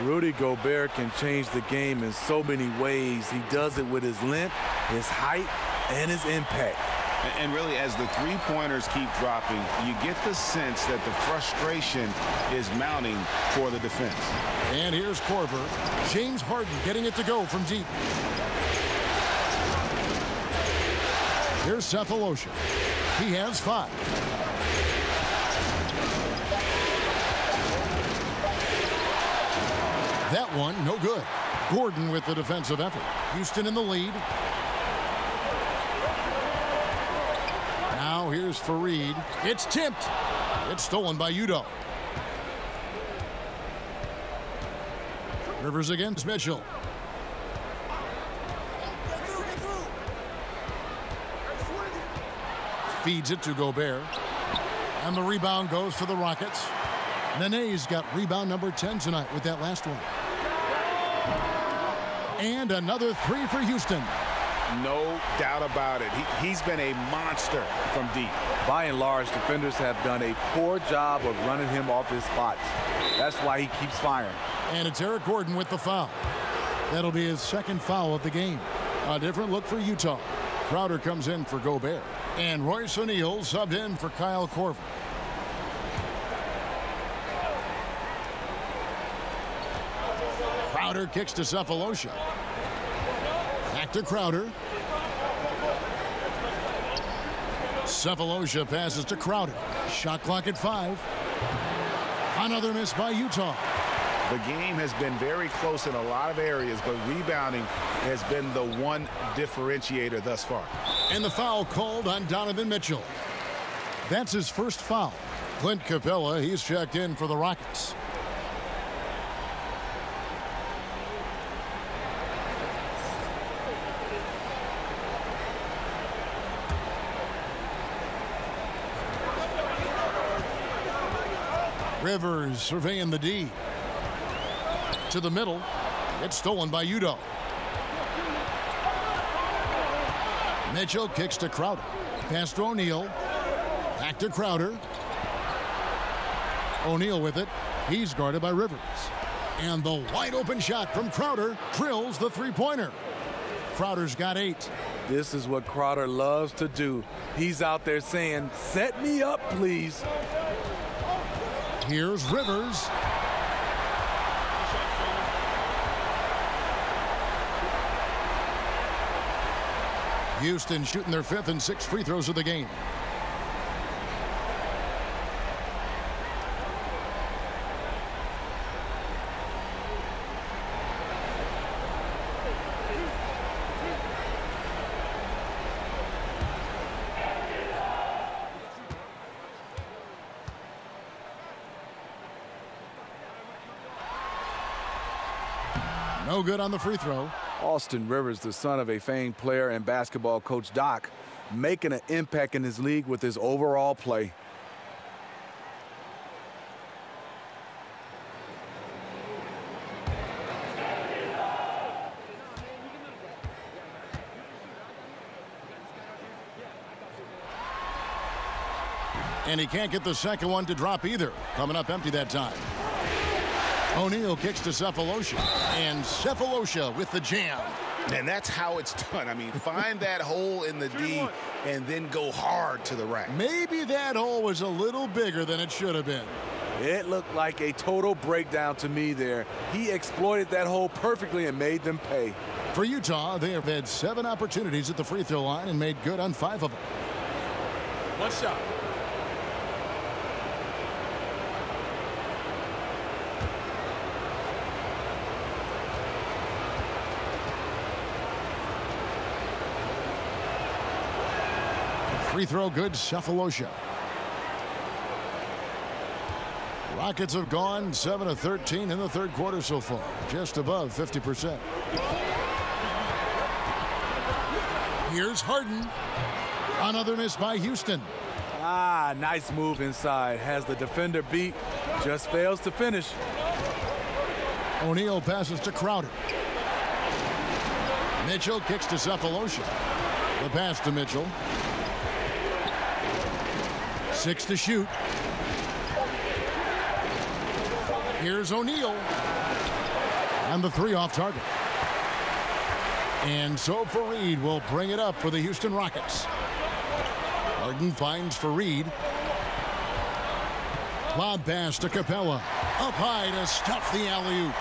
Speaker 5: Rudy Gobert can change the game in so many ways. He does it with his length, his height, and his impact.
Speaker 9: And really, as the three-pointers keep dropping, you get the sense that the frustration is mounting for the defense.
Speaker 3: And here's Korver. James Harden getting it to go from deep. Here's Sefolosha. He has 5. That one, no good. Gordon with the defensive effort. Houston in the lead. Now here's Fareed. It's tipped. It's stolen by Udo. Rivers against Mitchell. Feeds it to Gobert. And the rebound goes to the Rockets. Nene's got rebound number 10 tonight with that last one. And another 3 for Houston.
Speaker 9: No doubt about it. He's been a monster from deep.
Speaker 5: By and large, defenders have done a poor job of running him off his spots. That's why he keeps firing.
Speaker 3: And it's Eric Gordon with the foul. That'll be his second foul of the game. A different look for Utah. Crowder comes in for Gobert. And Royce O'Neal subbed in for Kyle Korver. Crowder kicks to Sefolosha. Back to Crowder. Sefolosha passes to Crowder. Shot clock at 5. Another miss by Utah.
Speaker 9: The game has been very close in a lot of areas, but rebounding has been the one differentiator thus far.
Speaker 3: And the foul called on Donovan Mitchell. That's his first foul. Clint Capella, he's checked in for the Rockets. Rivers surveying the D. To the middle. It's stolen by Udo. Mitchell kicks to Crowder. Pass to O'Neal. Back to Crowder. O'Neal with it. He's guarded by Rivers. And the wide open shot from Crowder drills the three-pointer. Crowder's got 8.
Speaker 5: This is what Crowder loves to do. He's out there saying, set me up, please.
Speaker 3: Here's Rivers. Houston shooting their 5th and 6th free throws of the game. No good on the free throw.
Speaker 5: Austin Rivers, the son of a famed player and basketball coach Doc, making an impact in his league with his overall play.
Speaker 3: And he can't get the second one to drop either. Coming up empty that time. O'Neal kicks to Cephalosha, and Cephalosha with the jam.
Speaker 9: And that's how it's done. I mean, find that hole in the D and then go hard to the rack.
Speaker 3: Maybe that hole was a little bigger than it should have been.
Speaker 5: It looked like a total breakdown to me there. He exploited that hole perfectly and made them pay.
Speaker 3: For Utah, they have had 7 opportunities at the free throw line and made good on 5 of them.
Speaker 13: One shot.
Speaker 3: Free throw good, Cephalosha. Rockets have gone 7 of 13 in the third quarter so far, just above 50%. Here's Harden. Another miss by Houston.
Speaker 5: Nice move inside. Has the defender beat, just fails to finish.
Speaker 3: O'Neal passes to Crowder. Mitchell kicks to Cephalosha. The pass to Mitchell. 6 to shoot. Here's O'Neal. And the 3 off target. And so Fareed will bring it up for the Houston Rockets. Harden finds Fareed. Lob pass to Capella. Up high to stuff the alley-oop.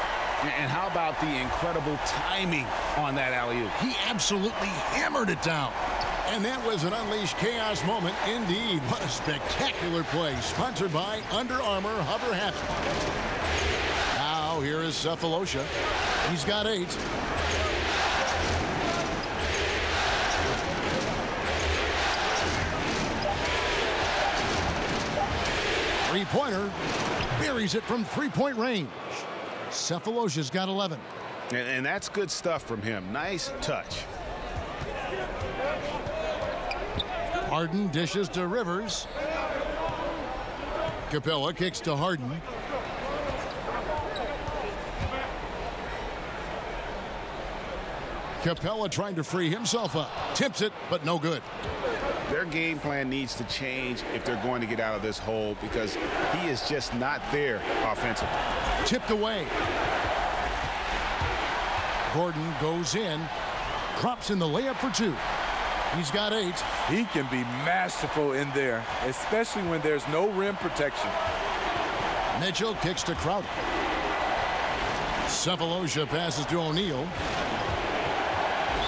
Speaker 9: And how about the incredible timing on that alley-oop?
Speaker 3: He absolutely hammered it down. And that was an unleashed chaos moment indeed. What a spectacular play. Sponsored by Under Armour Hover Habit. Now here is Cephalosha. He's got 8. Three-pointer. Buries it from three-point range. Cephalosha's got 11.
Speaker 9: And that's good stuff from him. Nice touch.
Speaker 3: Harden dishes to Rivers. Capella kicks to Harden. Capella trying to free himself up. Tips it, but no good.
Speaker 9: Their game plan needs to change if they're going to get out of this hole because he is just not there offensively.
Speaker 3: Tipped away. Gordon goes in. Drops in the layup for 2. He's got 8.
Speaker 5: He can be masterful in there, especially when there's no rim protection.
Speaker 3: Mitchell kicks to Crowder. Cephalosha passes to O'Neal.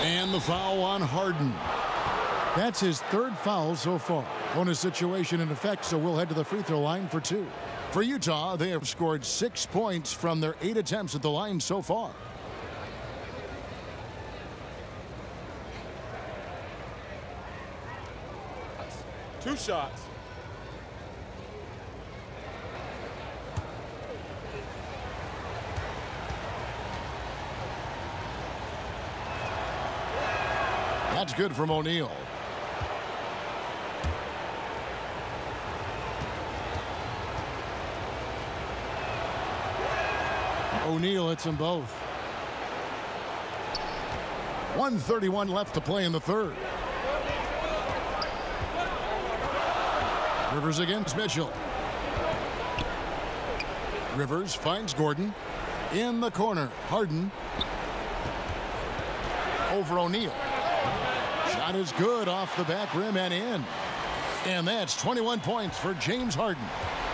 Speaker 3: And the foul on Harden. That's his 3rd foul so far. Bonus situation in effect, so we'll head to the free throw line for 2. For Utah, they have scored 6 points from their 8 attempts at the line so far.
Speaker 13: Two shots.
Speaker 3: That's good from O'Neal. O'Neal hits them both. 1:31 left to play in the third. Rivers against Mitchell. Rivers finds Gordon. In the corner, Harden. Over O'Neal. Shot is good off the back rim and in. And that's 21 points for James Harden.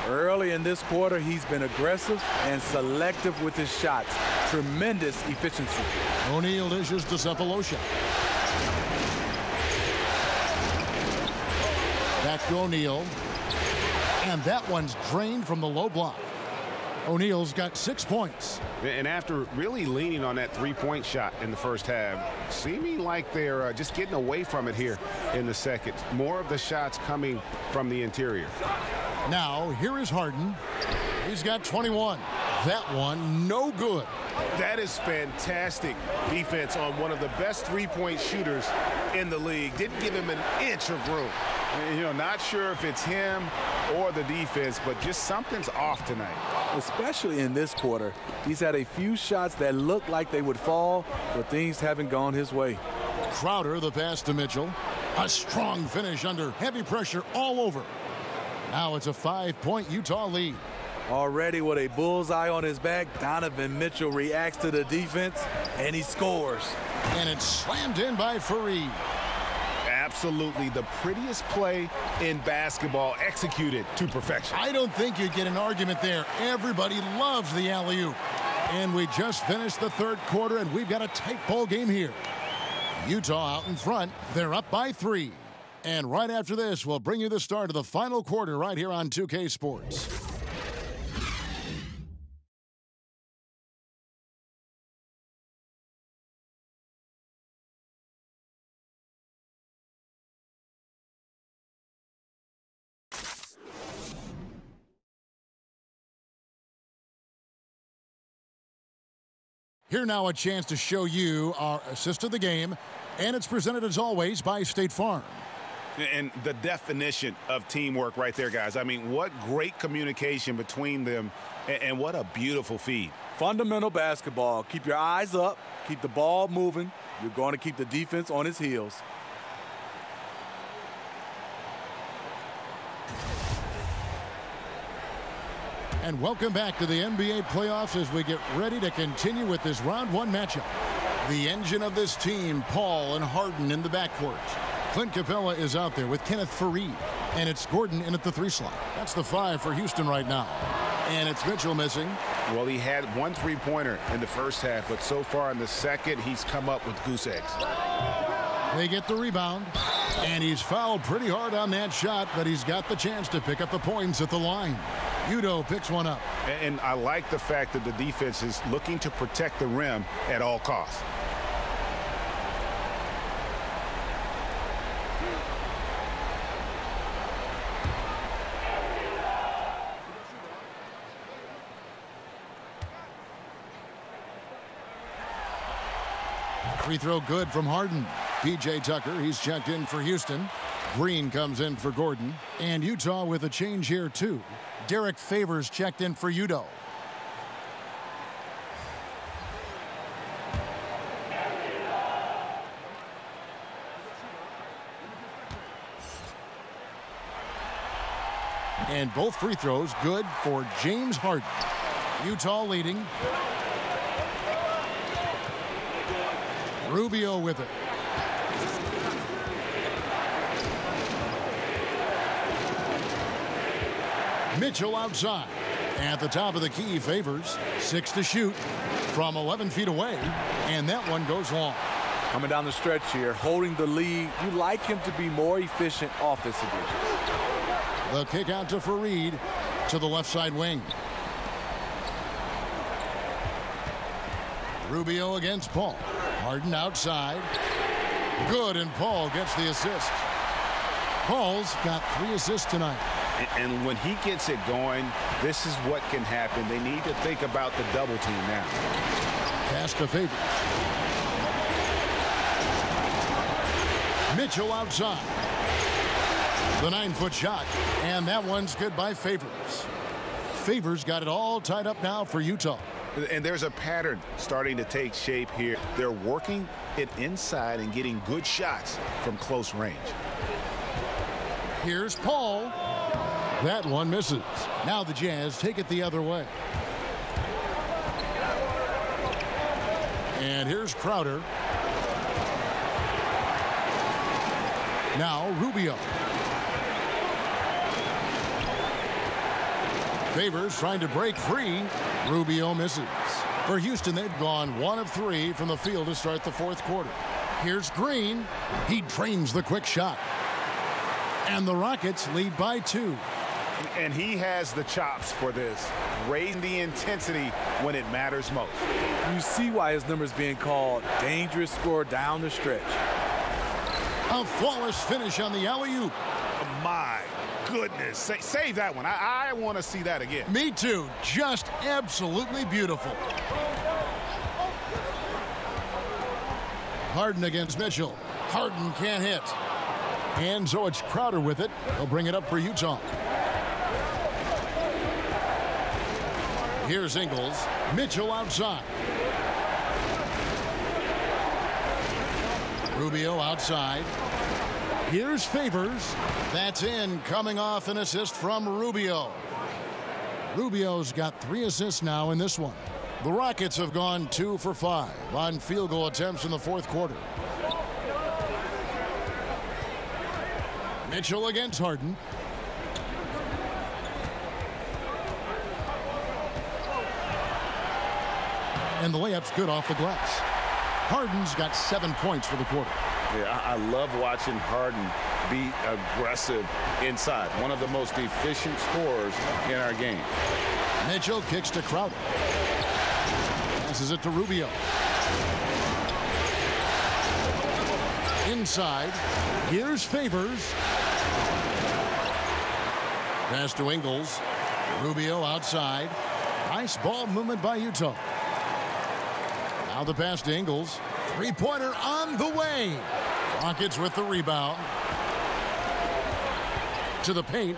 Speaker 5: Early in this quarter, he's been aggressive and selective with his shots. Tremendous efficiency.
Speaker 3: O'Neal dishes to Cephalosha. Back to O'Neal. And that one's drained from the low block. O'Neal's got 6 points.
Speaker 4: And after really leaning on that three-point shot in the first half, seeming like they're just getting away from it here in the second. More of the shots coming from the interior.
Speaker 3: Now, here is Harden. He's got 21. That one, no good.
Speaker 4: That is fantastic defense on one of the best three-point shooters in the league. Didn't give him an inch of room. You know, not sure if it's him or the defense, but just something's off tonight.
Speaker 5: Especially in this quarter, he's had a few shots that look like they would fall, but things haven't gone his way.
Speaker 3: Crowder, the pass to Mitchell. A strong finish under heavy pressure all over. Now it's a 5-point Utah lead.
Speaker 5: Already with a bullseye on his back, Donovan Mitchell reacts to the defense, and he scores.
Speaker 3: And it's slammed in by Fareed.
Speaker 4: Absolutely the prettiest play in basketball, executed to perfection.
Speaker 3: I don't think you'd get an argument there. Everybody loves the alley-oop. And we just finished the third quarter, and we've got a tight ball game here. Utah out in front. They're up by 3. And right after this, we'll bring you the start of the final quarter right here on 2K Sports. Here now a chance to show you our assist of the game, and it's presented as always by State Farm.
Speaker 9: And the definition of teamwork right there, guys. I mean, what great communication between them, and what a beautiful feed.
Speaker 5: Fundamental basketball. Keep your eyes up, keep the ball moving. You're going to keep the defense on its heels.
Speaker 3: And welcome back to the NBA playoffs as we get ready to continue with this round 1 matchup. The engine of this team, Paul and Harden in the backcourt. Clint Capella is out there with Kenneth Fareed. And it's Gordon in at the 3 slot. That's the 5 for Houston right now. And it's Mitchell missing.
Speaker 4: Well, he had 1 3-pointer in the first half, but so far in the second, he's come up with goose eggs.
Speaker 3: They get the rebound. And he's fouled pretty hard on that shot, but he's got the chance to pick up the points at the line. Udo picks one up.
Speaker 4: And I like the fact that the defense is looking to protect the rim at all costs.
Speaker 3: Free throw good from Harden. P.J. Tucker, he's checked in for Houston. Green comes in for Gordon. And Utah with a change here, too. Derek Favors checked in for Udo. And both free throws good for James Harden. Utah leading. Rubio with it. Mitchell outside. At the top of the key, Favors. 6 to shoot from 11 feet away. And that one goes long.
Speaker 5: Coming down the stretch here, holding the lead. You like him to be more efficient offensively.
Speaker 3: The kick out to Fareed to the left side wing. Rubio against Paul. Harden outside. Good, and Paul gets the assist. Paul's got 3 assists tonight.
Speaker 9: And when he gets it going, this is what can happen. They need to think about the double team now.
Speaker 3: Pass to Favors. Mitchell outside. The 9-foot shot, and that one's good by Favors. Favors got it all tied up now for Utah.
Speaker 9: And there's a pattern starting to take shape here. They're working it inside and getting good shots from close range.
Speaker 3: Here's Paul. That one misses. Now the Jazz take it the other way. And here's Crowder. Now Rubio. Favors trying to break free. Rubio misses. For Houston, they've gone 1 of 3 from the field to start the fourth quarter. Here's Green. He drains the quick shot. And the Rockets lead by 2.
Speaker 9: And he has the chops for this, raising the intensity when it matters most.
Speaker 5: You see why his number's being called dangerous score down the stretch.
Speaker 3: A flawless finish on the alley-oop.
Speaker 9: Oh my goodness. Save that one. I want to see that again.
Speaker 3: Me too. Just absolutely beautiful. Harden against Mitchell. Harden can't hit. And so it's Crowder with it. He'll bring it up for Utah. Here's Ingles. Mitchell outside. Rubio outside. Here's Favors. That's in, coming off an assist from Rubio. Rubio's got 3 assists now in this one. The Rockets have gone 2 for 5 on field goal attempts in the fourth quarter. Mitchell against Harden. And the layup's good off the glass. Harden's got 7 points for the quarter.
Speaker 9: Yeah, I love watching Harden be aggressive inside. One of the most efficient scorers in our game.
Speaker 3: Mitchell kicks to Crowder. Passes it to Rubio. Inside. Here's Favors. Pass to Ingles. Rubio outside. Nice ball movement by Utah. Now the pass to Ingles. Three-pointer on the way. Rockets with the rebound. To the paint.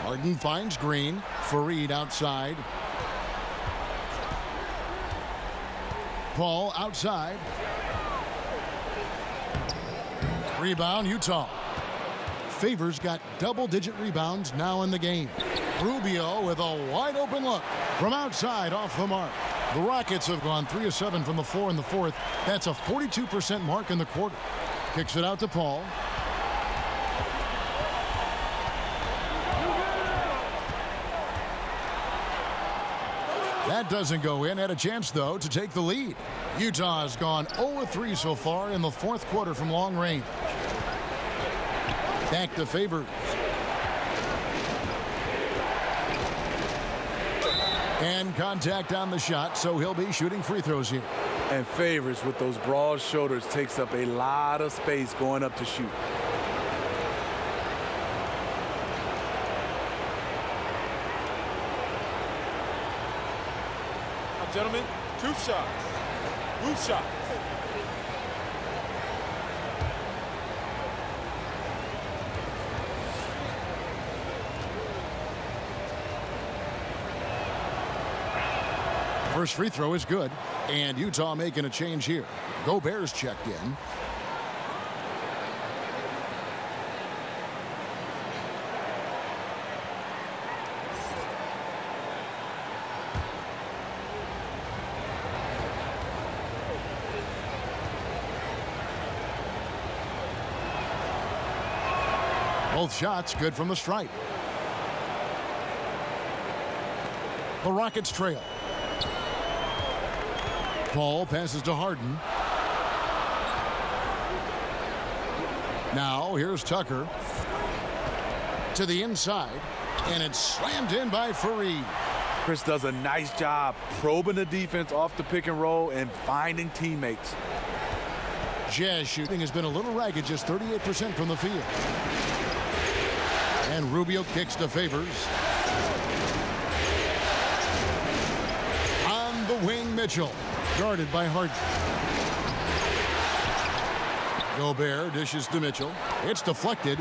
Speaker 3: Harden finds Green. Fareed outside. Paul outside. Rebound, Utah. Favors got double-digit rebounds now in the game. Rubio with a wide-open look from outside off the mark. The Rockets have gone 3 of 7 from the floor in the fourth. That's a 42% mark in the quarter. Kicks it out to Paul. That doesn't go in. Had a chance, though, to take the lead. Utah has gone 0 of 3 so far in the fourth quarter from long range. Back to Favors. And contact on the shot, so he'll be shooting free throws here.
Speaker 5: And Favors with those broad shoulders takes up a lot of space going up to shoot.
Speaker 13: Gentlemen, 2 shots. Loose shots.
Speaker 3: First free throw is good, and Utah making a change here. Gobert's checked in. Both shots good from the stripe. The Rockets trail. Paul passes to Harden. Now here's Tucker. To the inside. And it's slammed in by Fareed.
Speaker 5: Chris does a nice job probing the defense off the pick and roll and finding teammates.
Speaker 3: Jazz shooting has been a little ragged, just 38% from the field. And Rubio kicks to Favors. On the wing, Mitchell. Guarded by Harden. Gobert dishes to Mitchell. It's deflected.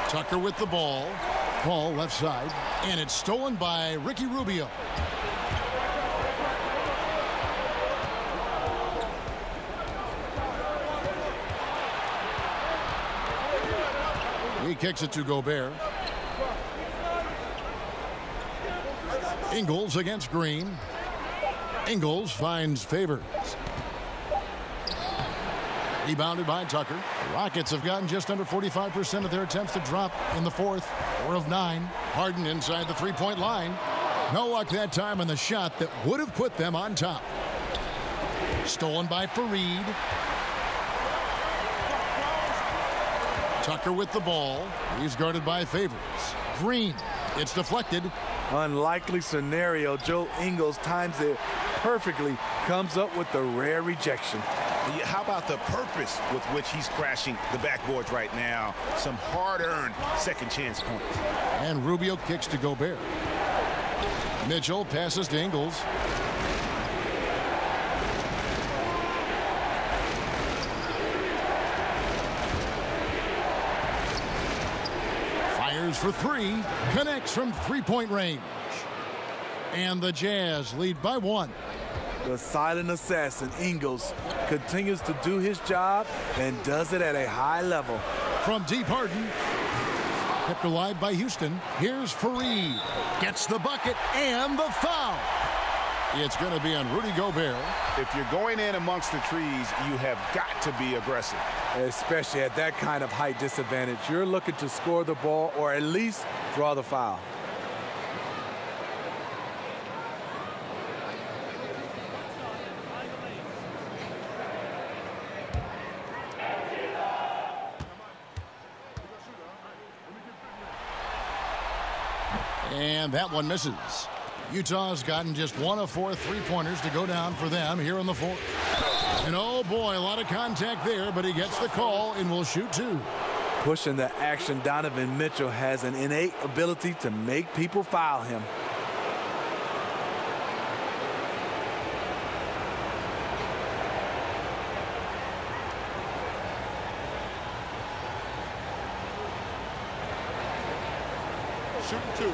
Speaker 3: Tucker with the ball. Paul left side. And it's stolen by Ricky Rubio. He kicks it to Gobert. Ingles against Green. Ingles finds Favors. Rebounded by Tucker. The Rockets have gotten just under 45% of their attempts to drop in the fourth. 4 of 9. Harden inside the three-point line. No luck that time on the shot that would have put them on top. Stolen by Fareed. Tucker with the ball. He's guarded by Favors. Green. It's deflected.
Speaker 5: Unlikely scenario. Joe Ingles times it perfectly. Comes up with the rare rejection.
Speaker 9: How about the purpose with which he's crashing the backboards right now? Some hard-earned second chance points.
Speaker 3: And Rubio kicks to Gobert. Mitchell passes to Ingles. Fires for three. Connects from three-point range. And the Jazz lead by 1.
Speaker 5: The silent assassin, Ingles, continues to do his job and does it at a high level.
Speaker 3: From deep, Harden. Kept alive by Houston. Here's Fareed. Gets the bucket and the foul. It's going to be on Rudy Gobert.
Speaker 9: If you're going in amongst the trees, you have got to be aggressive.
Speaker 5: Especially at that kind of height disadvantage. You're looking to score the ball or at least draw the foul.
Speaker 3: And that one misses. Utah's gotten just 1 of 4 three-pointers to go down for them here in the fourth. And oh boy, a lot of contact there, but he gets the call and will shoot 2.
Speaker 5: Pushing the action, Donovan Mitchell has an innate ability to make people foul him.
Speaker 13: Shooting 2.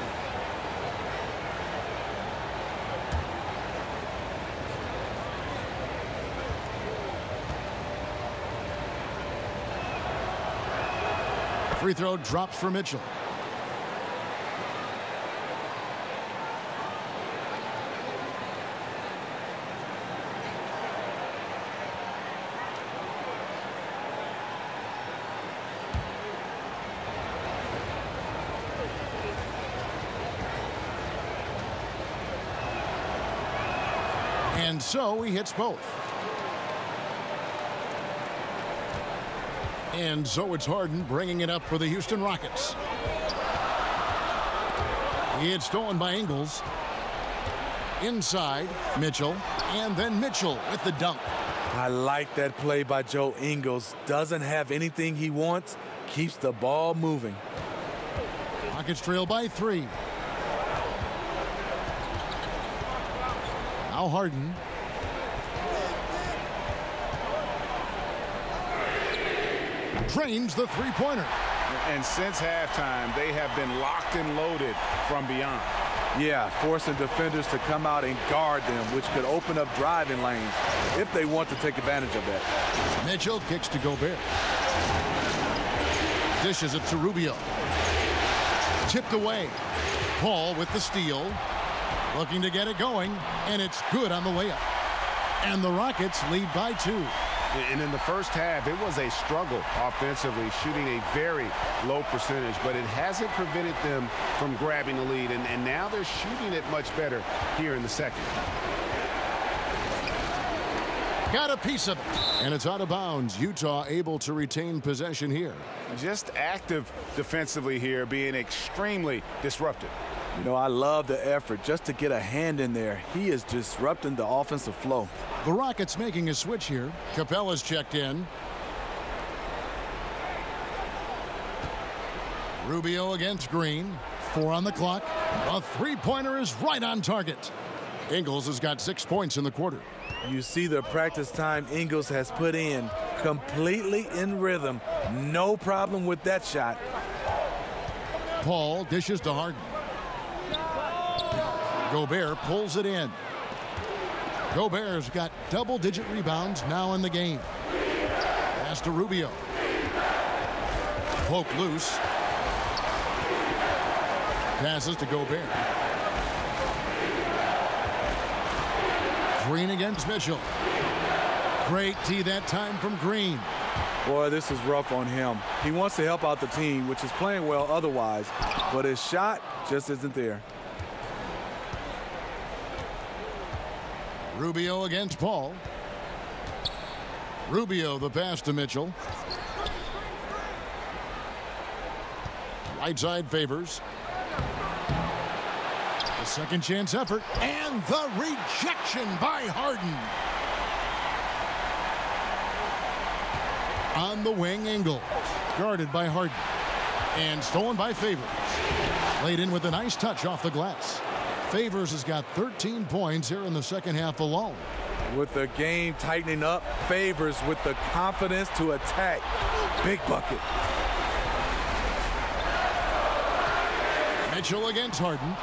Speaker 3: Free throw drops for Mitchell. And so he hits both. And so it's Harden bringing it up for the Houston Rockets. It's stolen by Ingles. Inside, Mitchell. And then Mitchell with the dunk.
Speaker 5: I like that play by Joe Ingles. Doesn't have anything he wants. Keeps the ball moving.
Speaker 3: Rockets trail by 3. Now Harden. Drains the three-pointer.
Speaker 9: And since halftime, they have been locked and loaded from beyond.
Speaker 5: Yeah, forcing defenders to come out and guard them, which could open up driving lanes if they want to take advantage of that.
Speaker 3: Mitchell kicks to Gobert. Dishes it to Rubio. Tipped away. Paul with the steal. Looking to get it going, and it's good on the layup. And the Rockets lead by 2.
Speaker 4: And in the first half, it was a struggle offensively, shooting a very low percentage, but it hasn't prevented them from grabbing the lead, and now they're shooting it much better here in the second.
Speaker 3: Got a piece of it, and it's out of bounds. Utah able to retain possession here.
Speaker 4: Just active defensively here, being extremely disruptive.
Speaker 5: You know, I love the effort just to get a hand in there. He is disrupting the offensive flow.
Speaker 3: The Rockets making a switch here. Capella's checked in. Rubio against Green. 4 on the clock. A three-pointer is right on target. Ingles has got 6 points in the quarter.
Speaker 5: You see the practice time Ingles has put in. Completely in rhythm. No problem with that shot.
Speaker 3: Paul dishes to Harden. Gobert pulls it in. Gobert's got double-digit rebounds now in the game. Pass to Rubio. Poke loose. passes to Gobert. Green against Mitchell. Great tee that time from Green.
Speaker 5: Boy, this is rough on him. He wants to help out the team, which is playing well otherwise, but his shot just isn't there.
Speaker 3: Rubio against Paul. Rubio the pass to Mitchell. Right side Favors. The second chance effort and the rejection by Harden. On the wing, Ingles. Guarded by Harden. And stolen by Favors. Laid in with a nice touch off the glass. Favors has got 13 points here in the second half alone.
Speaker 5: With the game tightening up, Favors with the confidence to attack. Big bucket.
Speaker 3: Mitchell against Harden.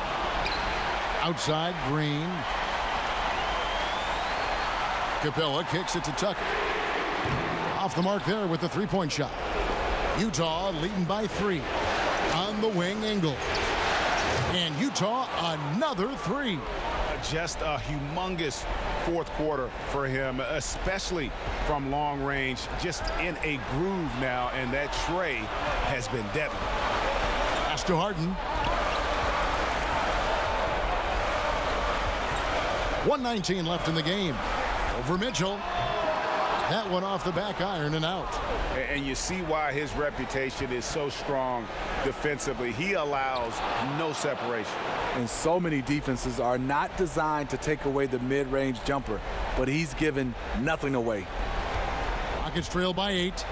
Speaker 3: Outside, Green. Capella kicks it to Tucker. Off the mark there with the three-point shot. Utah leading by 3. On the wing, Ingles. And Utah another 3.
Speaker 9: Just a humongous fourth quarter for him, especially from long range. Just in a groove now, and that tray has been deadly.
Speaker 3: Pass to Harden. 1:19 left in the game. Over Mitchell. That one off the back iron and out.
Speaker 9: And you see why his reputation is so strong defensively. He allows no separation.
Speaker 5: And so many defenses are not designed to take away the mid-range jumper, but he's given nothing away.
Speaker 3: Rockets trail by 8.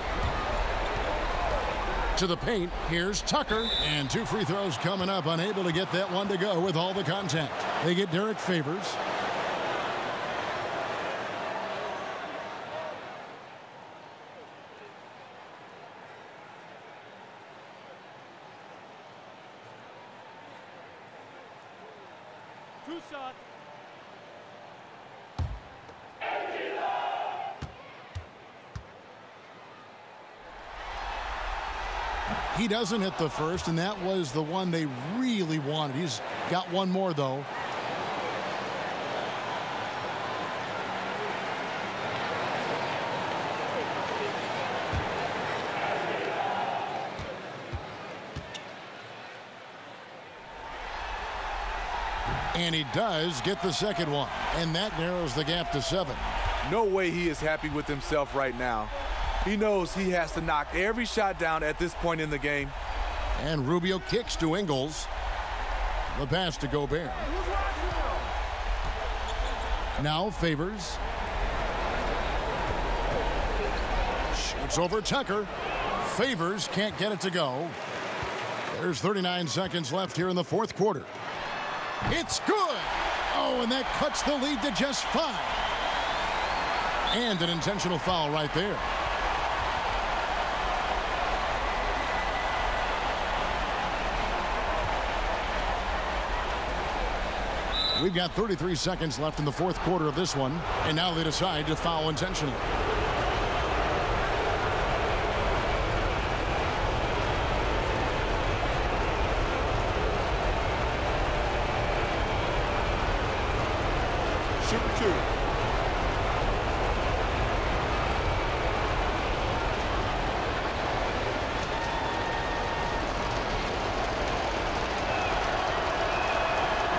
Speaker 3: To the paint, here's Tucker. And 2 free throws coming up, unable to get that one to go with all the contact. They get Derek Favors.
Speaker 14: Shot.
Speaker 3: He doesn't hit the first, and that was the one they really wanted. He's got one more, though. And he does get the second one, and that narrows the gap to 7.
Speaker 5: No way he is happy with himself right now. He knows he has to knock every shot down at this point in the game.
Speaker 3: And Rubio kicks to Ingles. The pass to Gobert. Now Favors. Shoots over Tucker. Favors can't get it to go. There's 39 seconds left here in the fourth quarter. It's good. Oh, and that cuts the lead to just 5. And an intentional foul right there. We've got 33 seconds left in the fourth quarter of this one, and now they decide to foul intentionally.
Speaker 13: Super 2.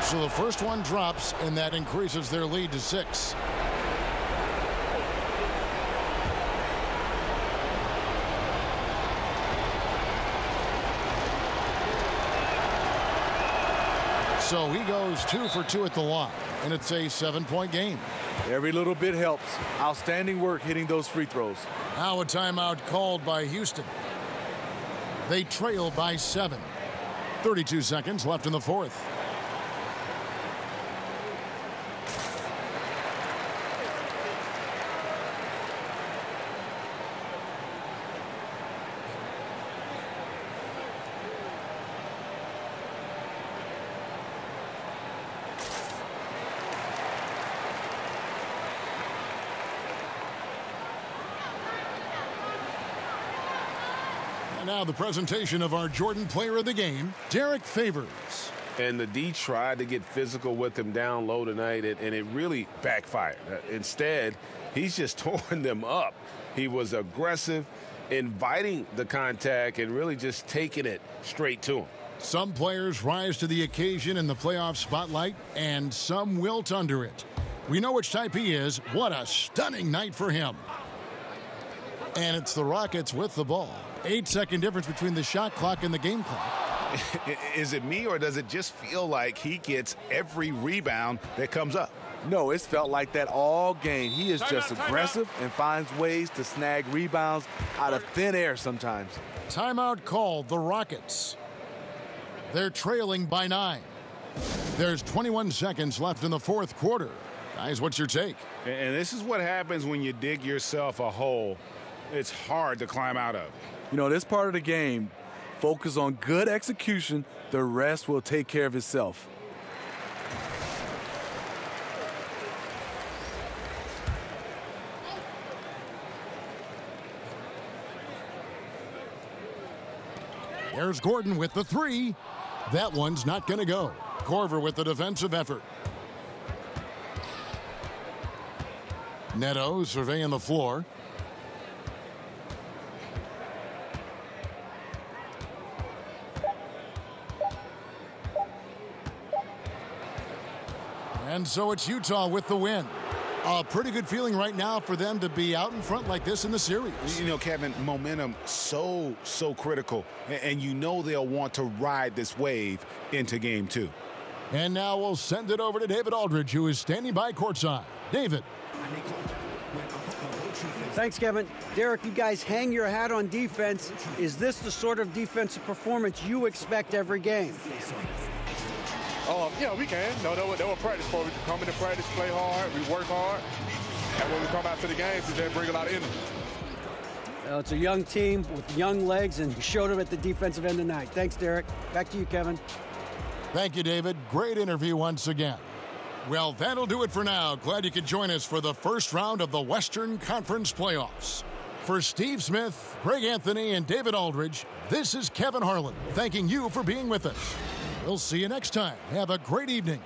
Speaker 3: So the first one drops, and that increases their lead to 6. So he goes 2 for 2 at the line, and it's a 7-point game.
Speaker 5: Every little bit helps. Outstanding work hitting those free throws.
Speaker 3: Now a timeout called by Houston. They trail by 7. 32 seconds left in the fourth. And now the presentation of our Jordan Player of the Game, Derek Favors.
Speaker 4: And the D tried to get physical with him down low tonight, and it really backfired. Instead, he's just torn them up. He was aggressive, inviting the contact, and really just taking it straight to him.
Speaker 3: Some players rise to the occasion in the playoff spotlight, and some wilt under it. We know which type he is. What a stunning night for him. And it's the Rockets with the ball. 8-second difference between the shot clock and the game clock.
Speaker 9: Is it me, or does it just feel like he gets every rebound that comes up?
Speaker 5: No, it's felt like that all game. He is just aggressive and finds ways to snag rebounds out of thin air sometimes.
Speaker 3: Timeout called the Rockets. They're trailing by 9. There's 21 seconds left in the fourth quarter. Guys, what's your take?
Speaker 9: And this is what happens when you dig yourself a hole it's hard to climb out of.
Speaker 5: You know, this part of the game, focus on good execution. The rest will take care of itself.
Speaker 3: There's Gordon with the 3. That one's not going to go. Corver with the defensive effort. Neto surveying the floor. And so it's Utah with the win. A pretty good feeling right now for them to be out in front like this in the series.
Speaker 9: You know, Kevin, momentum so critical. And you know they'll want to ride this wave into game 2.
Speaker 3: And now we'll send it over to David Aldridge, who is standing by courtside. David.
Speaker 6: Thanks, Kevin. Derek, you guys hang your hat on defense. Is this the sort of defensive performance you expect every game?
Speaker 13: Yeah, we can. No, they were practice for. We come into practice, play hard, we work hard, and when we come out to the games, they bring a lot of energy.
Speaker 6: It's a young team with young legs, and you showed them at the defensive end tonight. Thanks, Derek. Back to you, Kevin.
Speaker 3: Thank you, David. Great interview once again. Well, that'll do it for now. Glad you could join us for the first round of the Western Conference playoffs. For Steve Smith, Greg Anthony, and David Aldridge, this is Kevin Harlan, thanking you for being with us. We'll see you next time. Have a great evening.